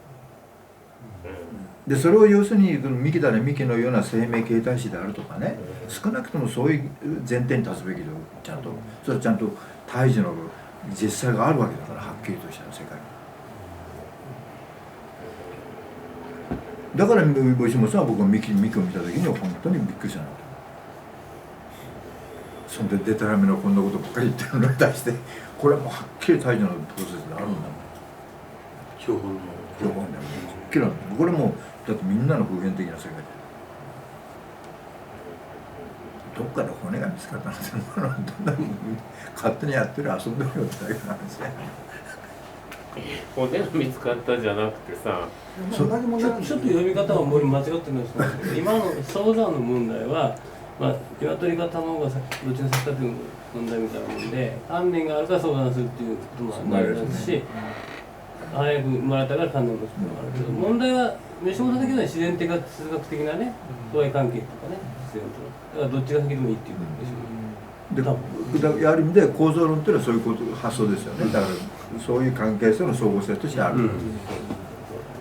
でそれを要するに幹種幹のような生命形態史であるとかね、少なくともそういう前提に立つべきでちゃんとそれはちゃんと胎児の実際があるわけだから、はっきりとした世界だから吉本さんは僕が幹を見た時には本当にびっくりしたなと。そんでデタラメのこんなことばっかり言ってるのに対してこれはもうはっきり胎児のプロセスであるんだもん。標本の標本だよ。これもだってみんなの普遍的な世界でどっかで骨が見つかったのってどんな勝手にやってる遊んでるよってだけの話だよ。骨が見つかったじゃなくてさ、ちょっと読み方はもう間違ってるんですけど、今の早産の問題は、鶏か卵がどっちが先かという問題みたいなもんで、観念があるから早産するっていうこともありますし、早く生まれたから観念を持つこともあるけど、問題は吉本さん的には自然的な哲学的なね、相愛関係とかね、必要と。だからどっちが先でもいいっていうことでしょうね。である意味で構造論っていうのはそういうこと発想ですよね。だからそういう関係性の相互性としてある。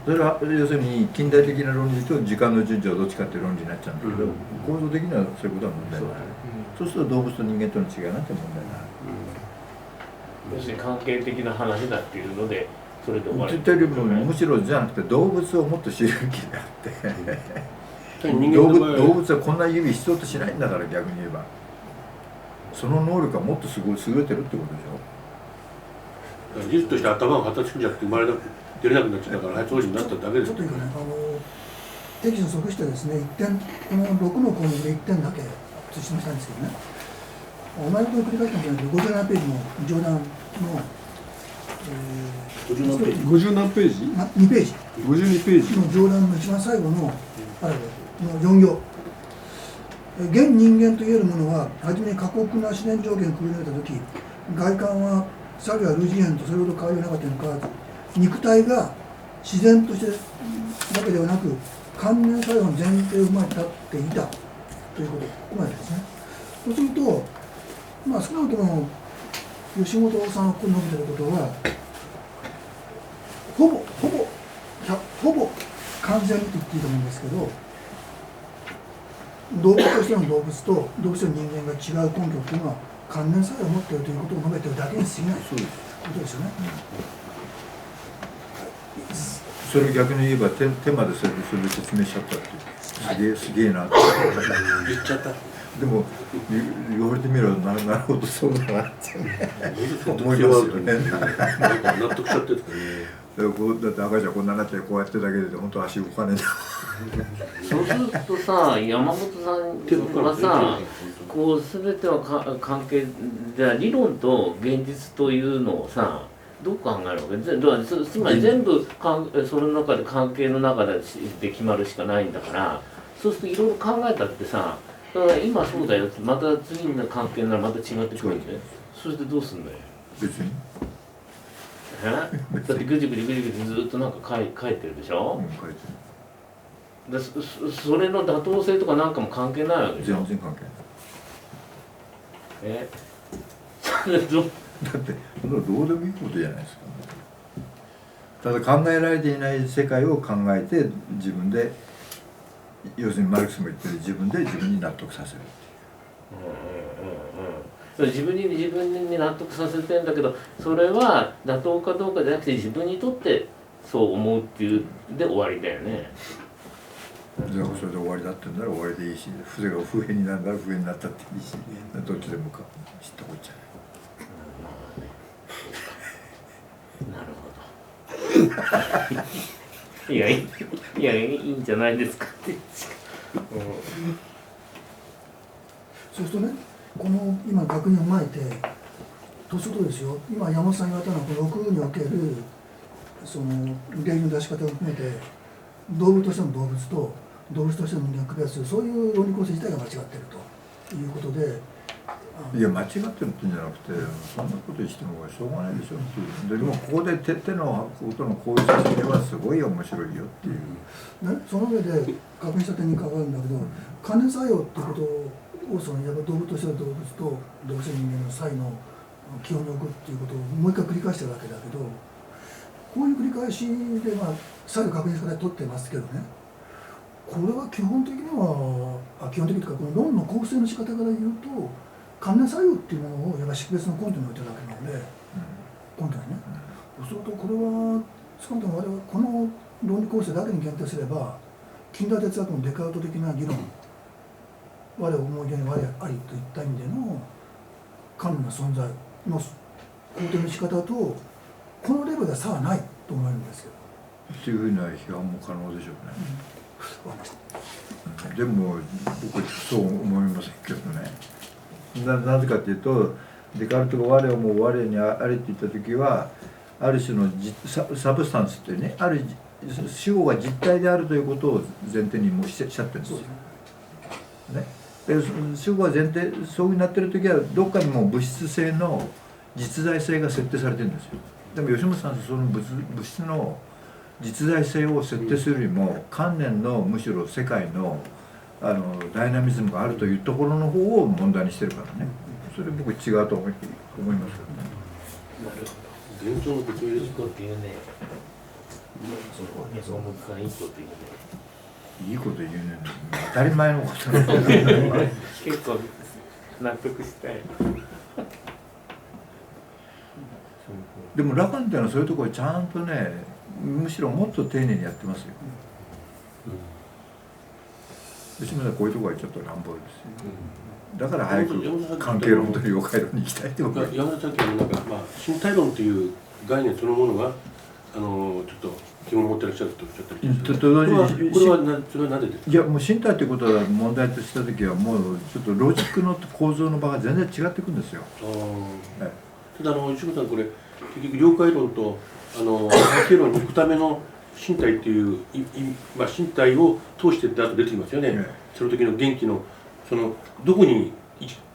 それは要するに近代的な論理と時間の順序はどっちかっていう論理になっちゃうんだけど、構造的にはそういうことは問題ない。そうすると動物と人間との違いなんて問題ない。要するに関係的な話だっていうのでそれで終わる。むしろじゃなくて動物をもっと知る気であって人間の場合動物はこんな指必要としないんだから、逆に言えばその能力はもっと優れてるってことでしょ。技術として頭が発達しなくて生まれなく出れなくなっちゃったから当時になっただけです。ちょっといいかね、適所即してですね、1点、この6の項目で1点だけ追伸したんですけどね、同じことを繰り返したんじゃなくて、57ページの上段の、50何ページ2ページ52ページの上段の一番最後のパラグラフの4行。現人間といえるものは、はじめ過酷な自然条件をくぐり抜けたとき、外観は猿や類人猿とそれほど変わりなかったにもかかわらず、肉体が自然としてだけではなく、関連作用の前提を踏まえて立っていたということ、ここまでですね。そうすると、まあ少なくとも吉本さんがここに述べてることはほぼ完全にと言っていいと思うんですけど、動物としての動物と動物と人間が違う根拠っていうのは関連作用を持っているということを述べているだけに過ぎないということですよね。それを逆に言えば手までそれで説明しちゃったってすげえなって言っちゃった。でも言われてみればなるほどそうだなって思いますよね。なんか納得しちゃってるとかね。だって赤ちゃんこんなになってこうやってるだけで本当足動かねえんだ。そうするとさ、山本さんはさ、こう全ては関係じゃ理論と現実というのをさ、どう考えるわけ？つまり全部その中で関係の中で決まるしかないんだから、そうするといろいろ考えたってさ、だから今そうだよ、また次の関係ならまた違ってくるんで、それでどうすんだよ。別に。だってぐじぐじずっとなんか書いてるでしょ。書いてでそれの妥当性とかなんかも関係ないわけでしょ。全然関係ない。それどだってそんなどうでもいいことじゃないですか。ただ考えられていない世界を考えて自分で、要するにマルクスも言ってる自分に納得させるっていう。自分に納得させてんだけど、それは妥当かどうかじゃなくて自分にとってそう思うっていうで終わりだよね。じゃあそれで終わりだってんなら終わりでいいし、それが不変になるなら不変になったっていいし、どっちでもか知ったこっちゃなるほど。いやいいんじゃないですかって。そうするとね、この今確認をまいてとするとですよ、今山本さんが言われたのはこの6におけるその例の出し方を含めて動物としての動物と動物としての人間を区別する、そういう論理構成自体が間違っているということで。いや間違ってるって言うんじゃなくて、そんなことしてもしょうがないでしょっていう。でもここで手のことのこういう説明はすごい面白いよっていう、ね、その上で確認した点に関わるんだけど、関連作用っていうことをそのやっぱ動物としての動物と動物人間の際の基本に置くっていうことをもう一回繰り返してるわけだけど、こういう繰り返しで再度確認し方で取ってますけどね、これは基本的には基本的というかこの論の構成の仕方から言うと関連作用っていうものをやっぱ識別の根拠に置いてるわけなので、根拠にね。そうするとこれは少なくとも我々この論理構成だけに限定すれば近代哲学のデカルト的な議論、我を思い出に我ありといった意味での神の存在の肯定の仕方とこのレベルでは差はないと思えるんですけど。っていうふうな批判も可能でしょうね。わかりました。でも僕はそう思いませんけどね。なぜかというとデカルトが我をもう我にあれって言った時はある種のサブスタンスっていうね、ある主語が実体であるということを前提にもうしちゃってるんですよ。ね、で主語が前提そういうふうになってる時はどっかにもう物質性の実在性が設定されてるんですよ。でも吉本さんはその物質の実在性を設定するよりも観念のむしろ世界のダイナミズムがあるというところの方を問題にしてるからね。それ僕違うと思いますけどね。なるほ現状のことを入れど。いいこと言うね。山本さんいいこと言うね。いいこと言うね。当たり前のことなんだよ。結構納得したい。でもラカンっていうのはそういうところちゃんとね、むしろもっと丁寧にやってますよ。吉村さんこういうところがちょっと乱暴ですよ。だから早く関係論という回路に行きたいってことです。山田さんってなんか、身体論という概念そのものがちょっと疑問を持ってらっしゃるとおっしゃったりして、これはそれはなぜですか？いやもう身体ということが問題とした時はもうちょっとロジックの構造の場が全然違ってくるんですよ。はい、ただ吉村さんこれ結局了解論と関係論に行くための身体っていう身体を通してって後出てきますよね。その時の元気のそのどこに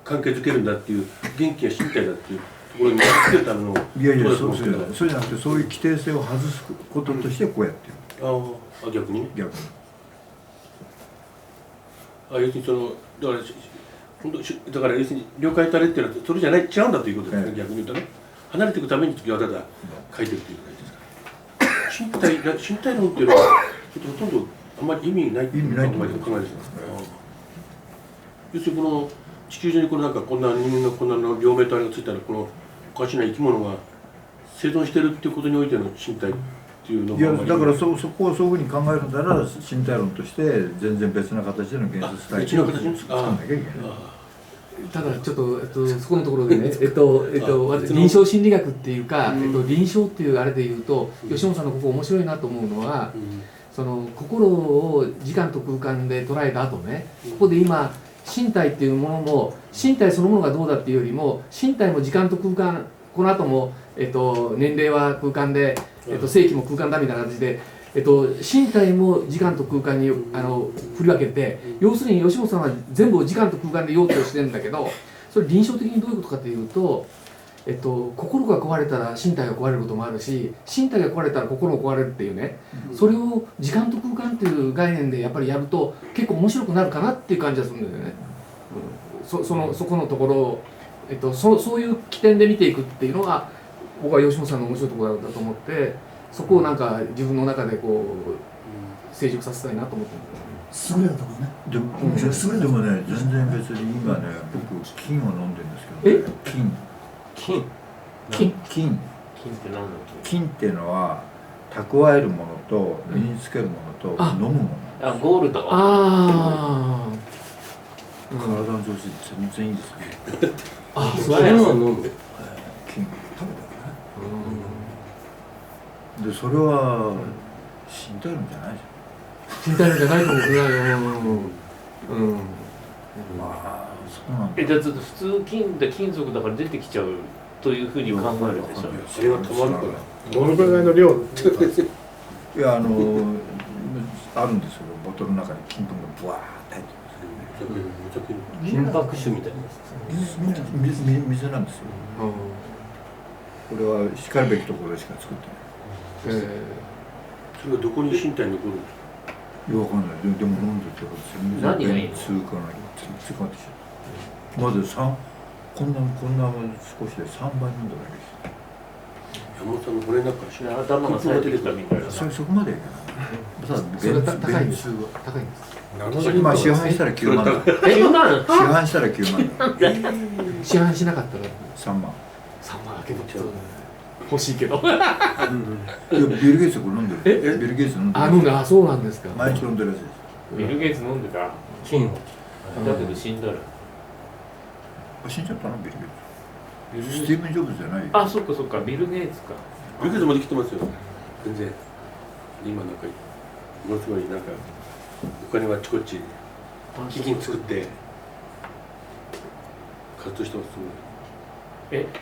関係づけるんだっていう元気や身体だっていうところにつけるためのいやいやそうじゃなくてそういう規定性を外すこととしてこうやってる。逆にね。逆に。要するにだから本当だから要するに了解たれっていうのはそれじゃない違うんだということですね、逆に言うとね離れていくためにわざわざ書いてるという感じですから身体論っていうのはほとんどあんまり意味ないっていう考えですね。要するにこの地球上にこのなんかこんな人間のこんなの両目とあれがついたらこのおかしな生き物が生存してるっていうことにおいての身体っていうのいやだからそこをそういうふうに考えるんだら身体論として全然別な形での現実体験を作らなきゃいけない。ただちょっと、そこのところでね、臨床心理学っていうか、臨床っていうあれで言うと、吉本さんのここ面白いなと思うのは、その心を時間と空間で捉えた後ね、ここで今身体っていうものも身体そのものがどうだっていうよりも身体も時間と空間この後も年齢は空間で正規も空間だみたいな形で身体も時間と空間に振り分けて、要するに吉本さんは全部を時間と空間で用途してるんだけど、それ臨床的にどういうことかというと、心が壊れたら身体が壊れることもあるし、身体が壊れたら心も壊れるっていうね、それを時間と空間っていう概念でやっぱりやると結構面白くなるかなっていう感じがするんだよね。そこのところを、そういう起点で見ていくっていうのが僕は吉本さんの面白いところだと思って、そこをなんか自分の中でこう成熟させたいなと思ってるんだよね。優れたところね。でもね、全然別に今ね、僕金を飲んでるんですけど、ね、金金って何だっけ？金っていうのは蓄えるものと身につけるものと飲むもの。ゴールド。体の調子全然いいですね。そういうのを飲む。金でそれは身体論じゃないじ身体論じゃないかもしれないよ。ゃん。まあそうなんだ。じゃあ普通金って金属だから出てきちゃうというふうに考えるでしょ。それはたまるからどのぐらいの量いやあるんですよ。ボトルの中に金粉がブワーって入って金箔酒みたいなやつ。水なんですよ。これはしかるべきところでしか作ってない。それはどこに身体に残るんですか？いやわかんない。でも飲んでて何がいいの？通過ない。通過ってきちゃう。まずこんな少しで3杯飲んだだけです。山本さんのこれなんか頭が冴えてきたみたいな。そこまではいけない。それは高いんです。高いんです。今市販したら9万だ。9万？市販したら9万だ。市販しなかったら3万。3万だけど欲しいけど。いやビル・ゲイツこれ飲んでる。ビル・ゲイツ飲んでる。飲んだ。そうなんですか。毎日飲んでるやつです。ビル・ゲイツ飲んでた。金。だけど死んだら。死んじゃったのビル・ゲイツ。スティーブン・ジョブズじゃないよ。あ、そっかそっか、ビル・ゲイツか。ビル・ゲイツもできてますよ。全然今なんかものすごいなんかお金はあっちこっち基金作って活動してます。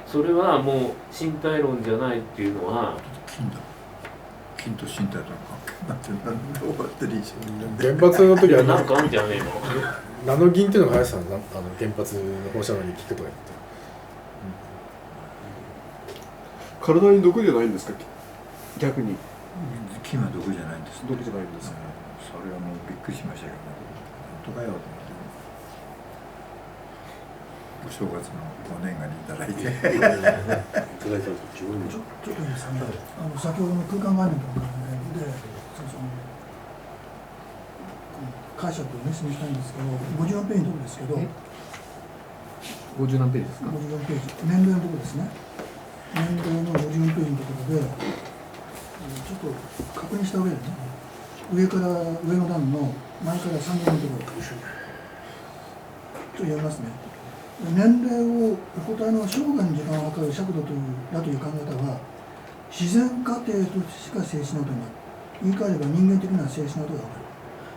それはもう身体論じゃないっていうのは金と身体との関係になってる。どうやってリーシ原発の時はなんかあんじゃねえの？ナノ銀っていうのが流行ってたんだ。原発の放射能に効くとか言って。体に毒じゃないんですか？逆に金は毒じゃないんです。毒じゃないんですか？それはもうびっくりしましたけど、本当かよと思って。お正月のお年賀にいただいて。いただいたんです自分もちょっといいですかね。先ほどの空間概念とかで、解釈をね示したいんですけど、54ページのところですけど、 50何ページですか。54ページ、年齢のところですね。年齢の54ページのところで、ちょっと確認した上でね、上の段の前から3行のところ、ちょっと読みますね。年齢をお答えの生涯の時間を測る尺度という考え方は、自然過程としか静止なことになる。言い換えれば人間的な静止なことが分かる。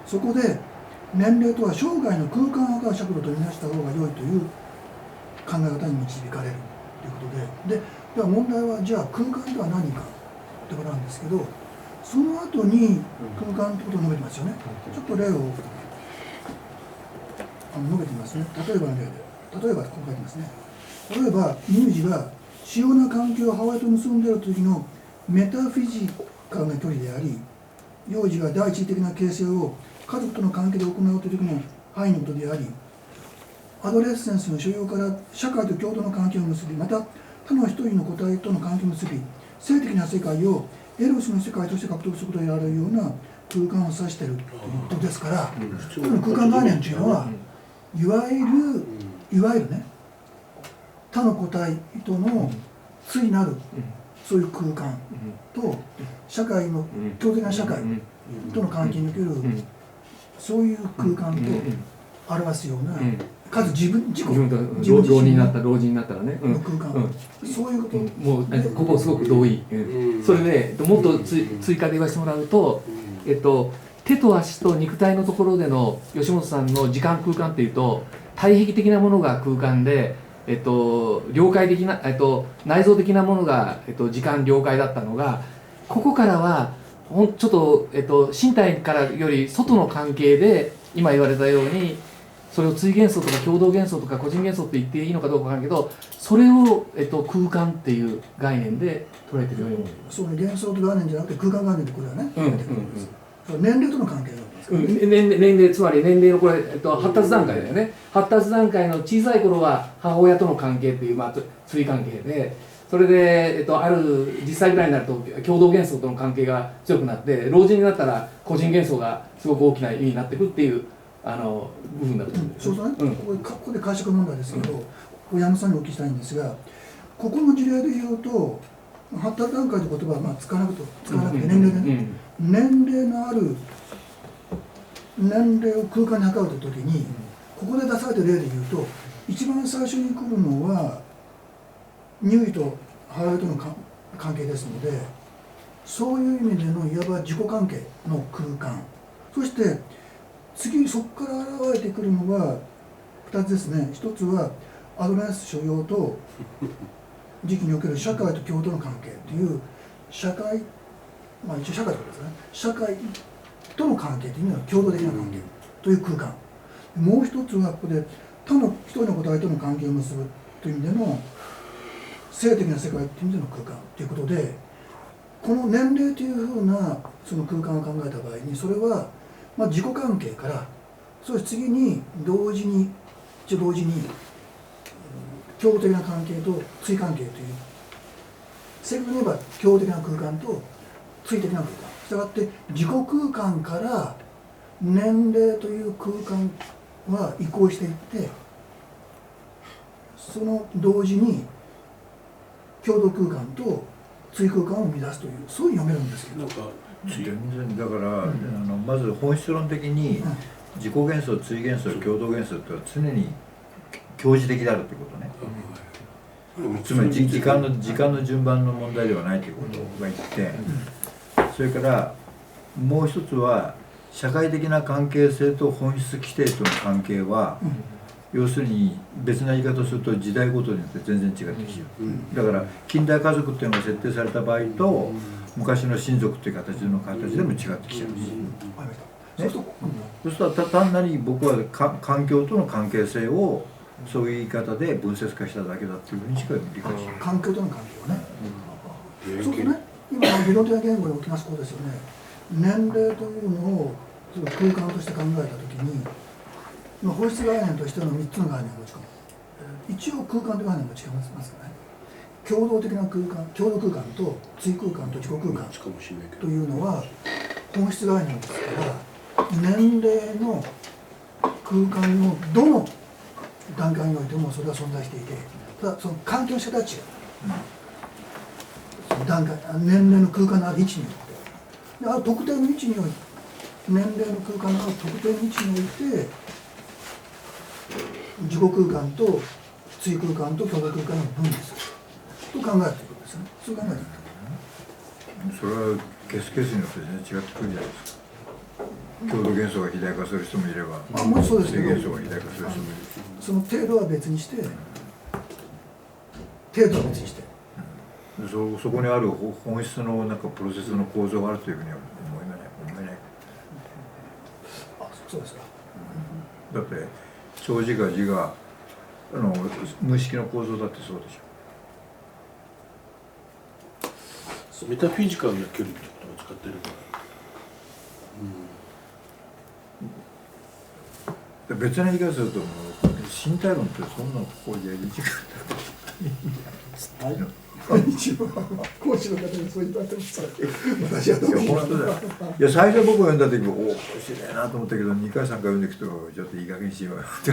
そこで年齢とは生涯の空間を測る尺度とみなした方が良いという考え方に導かれるということで、では問題はじゃあ空間とは何かってことなんですけど、その後に空間ってことを述べてますよね。ちょっと例を述べてみますね。例えばこう書いてますね。例えば乳児が主要な関係を母親と結んでいる時のメタフィジカルな距離であり、幼児が第一義的な形成を家族との関係で行うという時の範囲のことであり、アドレッセンスの所要から社会と共同の関係を結び、また他の一人の個体との関係を結び、性的な世界をエロスの世界として獲得することであるような空間を指しているということですから、この空間概念というのは、いわゆるね、他の個体との対なるそういう空間と社会の共的な社会との関係におけるそういう空間と表すような、かつ自分自己老人になったらね、の空間、そういうこともうここすごく同意、それでもっと追加で言わせてもらうと、手と足と肉体のところでの吉本さんの時間空間っていうと、体壁的なものが空間で、了解的な、内臓的なものが、時間了解だったのが、ここからはちょっと、身体からより外の関係で、今言われたようにそれを対元素とか共同元素とか個人元素って言っていいのかどうかわからないけど、それを、空間っていう概念で捉えてるように思う。そうね、幻想と概念じゃなくて空間概念でこれはね、年齢との関係なんですか、年齢、つまり年齢のこれ、発達段階だよね。発達段階の小さい頃は母親との関係っていう、対関係で、それで、ある10歳ぐらいになると共同元素との関係が強くなって、老人になったら個人元素がすごく大きな意味になってくっていう部分だと思うんです。そうそうね、ここで解釈問題ですけど、矢野さんにお聞きしたいんですが、ここの事例で言うと、発達段階という言葉は使わなくて年齢でね、年齢のある年齢を空間に測るときに、ここで出された例で言うと、一番最初に来るのは乳児と母親との関係ですので、そういう意味でのいわば自己関係の空間、そして次そこから現れてくるのは2つですね。1つはアドレス所要と時期における社会と共同の関係という社会、一応社会ということですね、社会との関係という意味では共同的な関係という空間、もう一つはここで他の一人の個体との関係を結ぶという意味での性的な世界という意味での空間ということで、この年齢というふうなその空間を考えた場合に、それは自己関係から、そして次に同時に共同的な関係と対関係という、正確に言えば共同的な空間と対的な空間、したがって自己空間から年齢という空間は移行していって、その同時に共同空間と対空間を生み出すという、そういうふうに読めるんですけど、全然だから、まず本質論的に自己元素、対元素、共同元素っては常に共時的であるということね。つまり時間の順番の問題ではないということが言って、それからもう一つは社会的な関係性と本質規定との関係は、要するに別な言い方をすると時代ごとによって全然違ってきちゃう。だから近代家族っていうのが設定された場合と昔の親族っていう形でも違ってきちゃうし、そうすると単なり僕は環境との関係性をそういう言い方で分節化しただけだっていうふうにしか理解しない。環境との関係をね、そうするとね、今の理論的な言語で起きますこうですよね。年齢というのを空間として考えたときに、本質概念としての3つの概念を持ち込む。一応空間という概念が違いますからね。共同的な空間、共同空間と対空間と自己空間というのは本質概念ですから、年齢の空間のどの段階においてもそれは存在していて、ただその環境の仕方は違う。段階、年齢の空間のある位置において、ある特定の位置において、年齢の空間のある特定の位置において、自己空間と対空間と共同空間を分離すると考えるということですね。そう考えている。それはケースケースによって全然違ってくるじゃないですか。共同元素が肥大化する人もいれば、もちろんそうですけど、元素が肥大化する人もいる。その程度は別にして、程度は別にして。そこにある本質のプロセスの構造があるというふうには思えない。あ、そうですか。だって長時が字が無意識の構造だってそうでしょ。メタフィジカルな距離ってことを使ってるから、別な言い方すると身体論ってそんなここやり時間こんにちは。講師の方にそう言われてます。私はどういや本当だよ。いや最初僕が読んだ時おお面白いなと思ったけど2回3回読んでいくとちょっといい加減にしようよって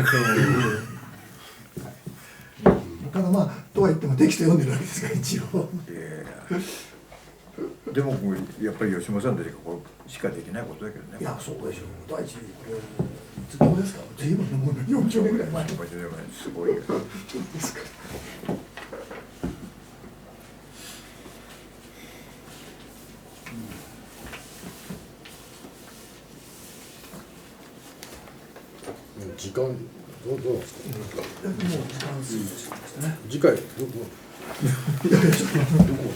ただまあとは言ってもテキスト読んでるわけですから一応。でもやっぱり吉本さんたちがこうしかできないことだけどね。いやそうでしょう。第一これいつ頃ですか。随分のもの40年ぐらい前。すごいよ。ですか。時間どうなんですか。もう時間過ぎてしまいましたね。次回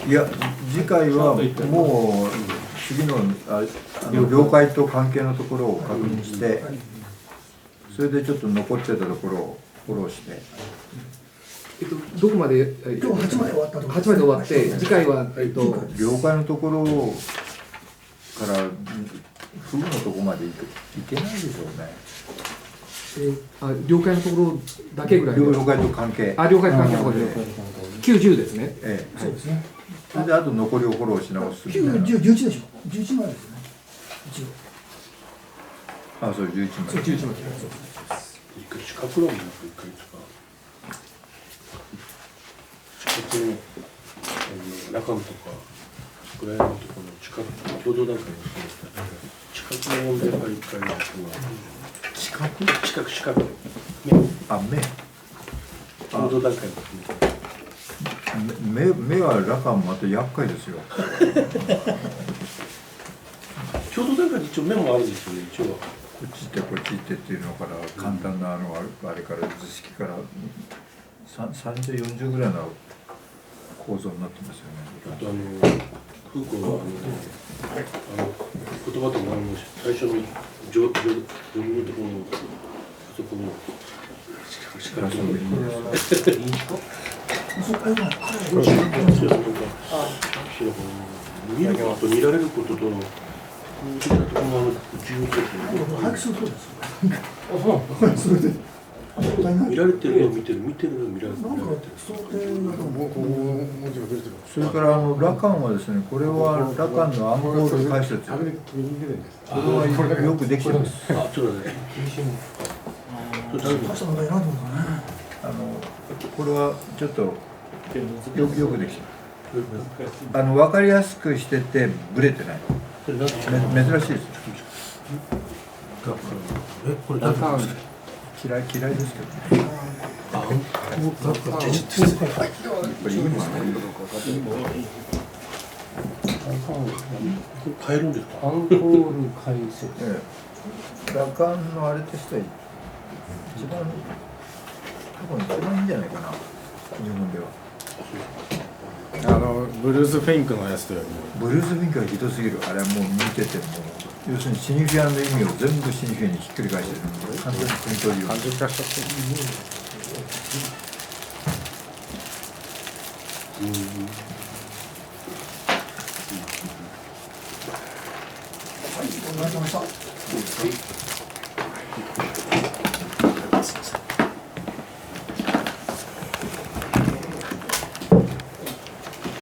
いや次回はもう次の了解と関係のところを確認してそれでちょっと残ってたところをフォローして。どこまで、今日8まで終わったところ。8まで終わって次回は了解のところからフグのところまでいけないでしょうね。了解のところだけぐらい。了解と関係。了解と関係のところで9、10ですね。そうですね。それであと残りをフォローし直す。9、10、11でしょ。11までですよね。一応。あ、そう11まで。11まで。一回資格論も一回とか資格のラカンとかグラヤのところの資格共同段階の資格の問題が一回の資格あ、目共同段階の目はラカンまた厄介ですよ。共同段階で一応目もあるんですよね。一応はこっち行ってこっち行ってっていうのから簡単なあれから図式から30、40ぐらいの構造になってますよね。あとフーコーは言葉とか最初の序文のところのあそこの資格の見ることと見られることと的なところも重要ですね。早くするとですよ。それで見られてるのを見てるのを見られてる。なんか想定がどうも文字が出てる。それからラカンはですね、これはラカンのアンコール解説。これはよくできてます。あ、そうだね。大した問題ないと思うんだね。これはちょっとよくできてます。分かりやすくしててブレてない。珍しいです。これラカン嫌いですけどね。これいいもんね。変えるんですか。アンコール解説。ラカンのあれとしては一番いいんじゃないかな。日本では。ブルース・フェインクのやつというよりもブルース・フィンクがひどすぎる。あれはもう見てても要するにシニフィアンの意味を全部シニフィアンにひっくり返してる。完全に組み取るように。完全化しちゃってる。はい、お疲れ様でした。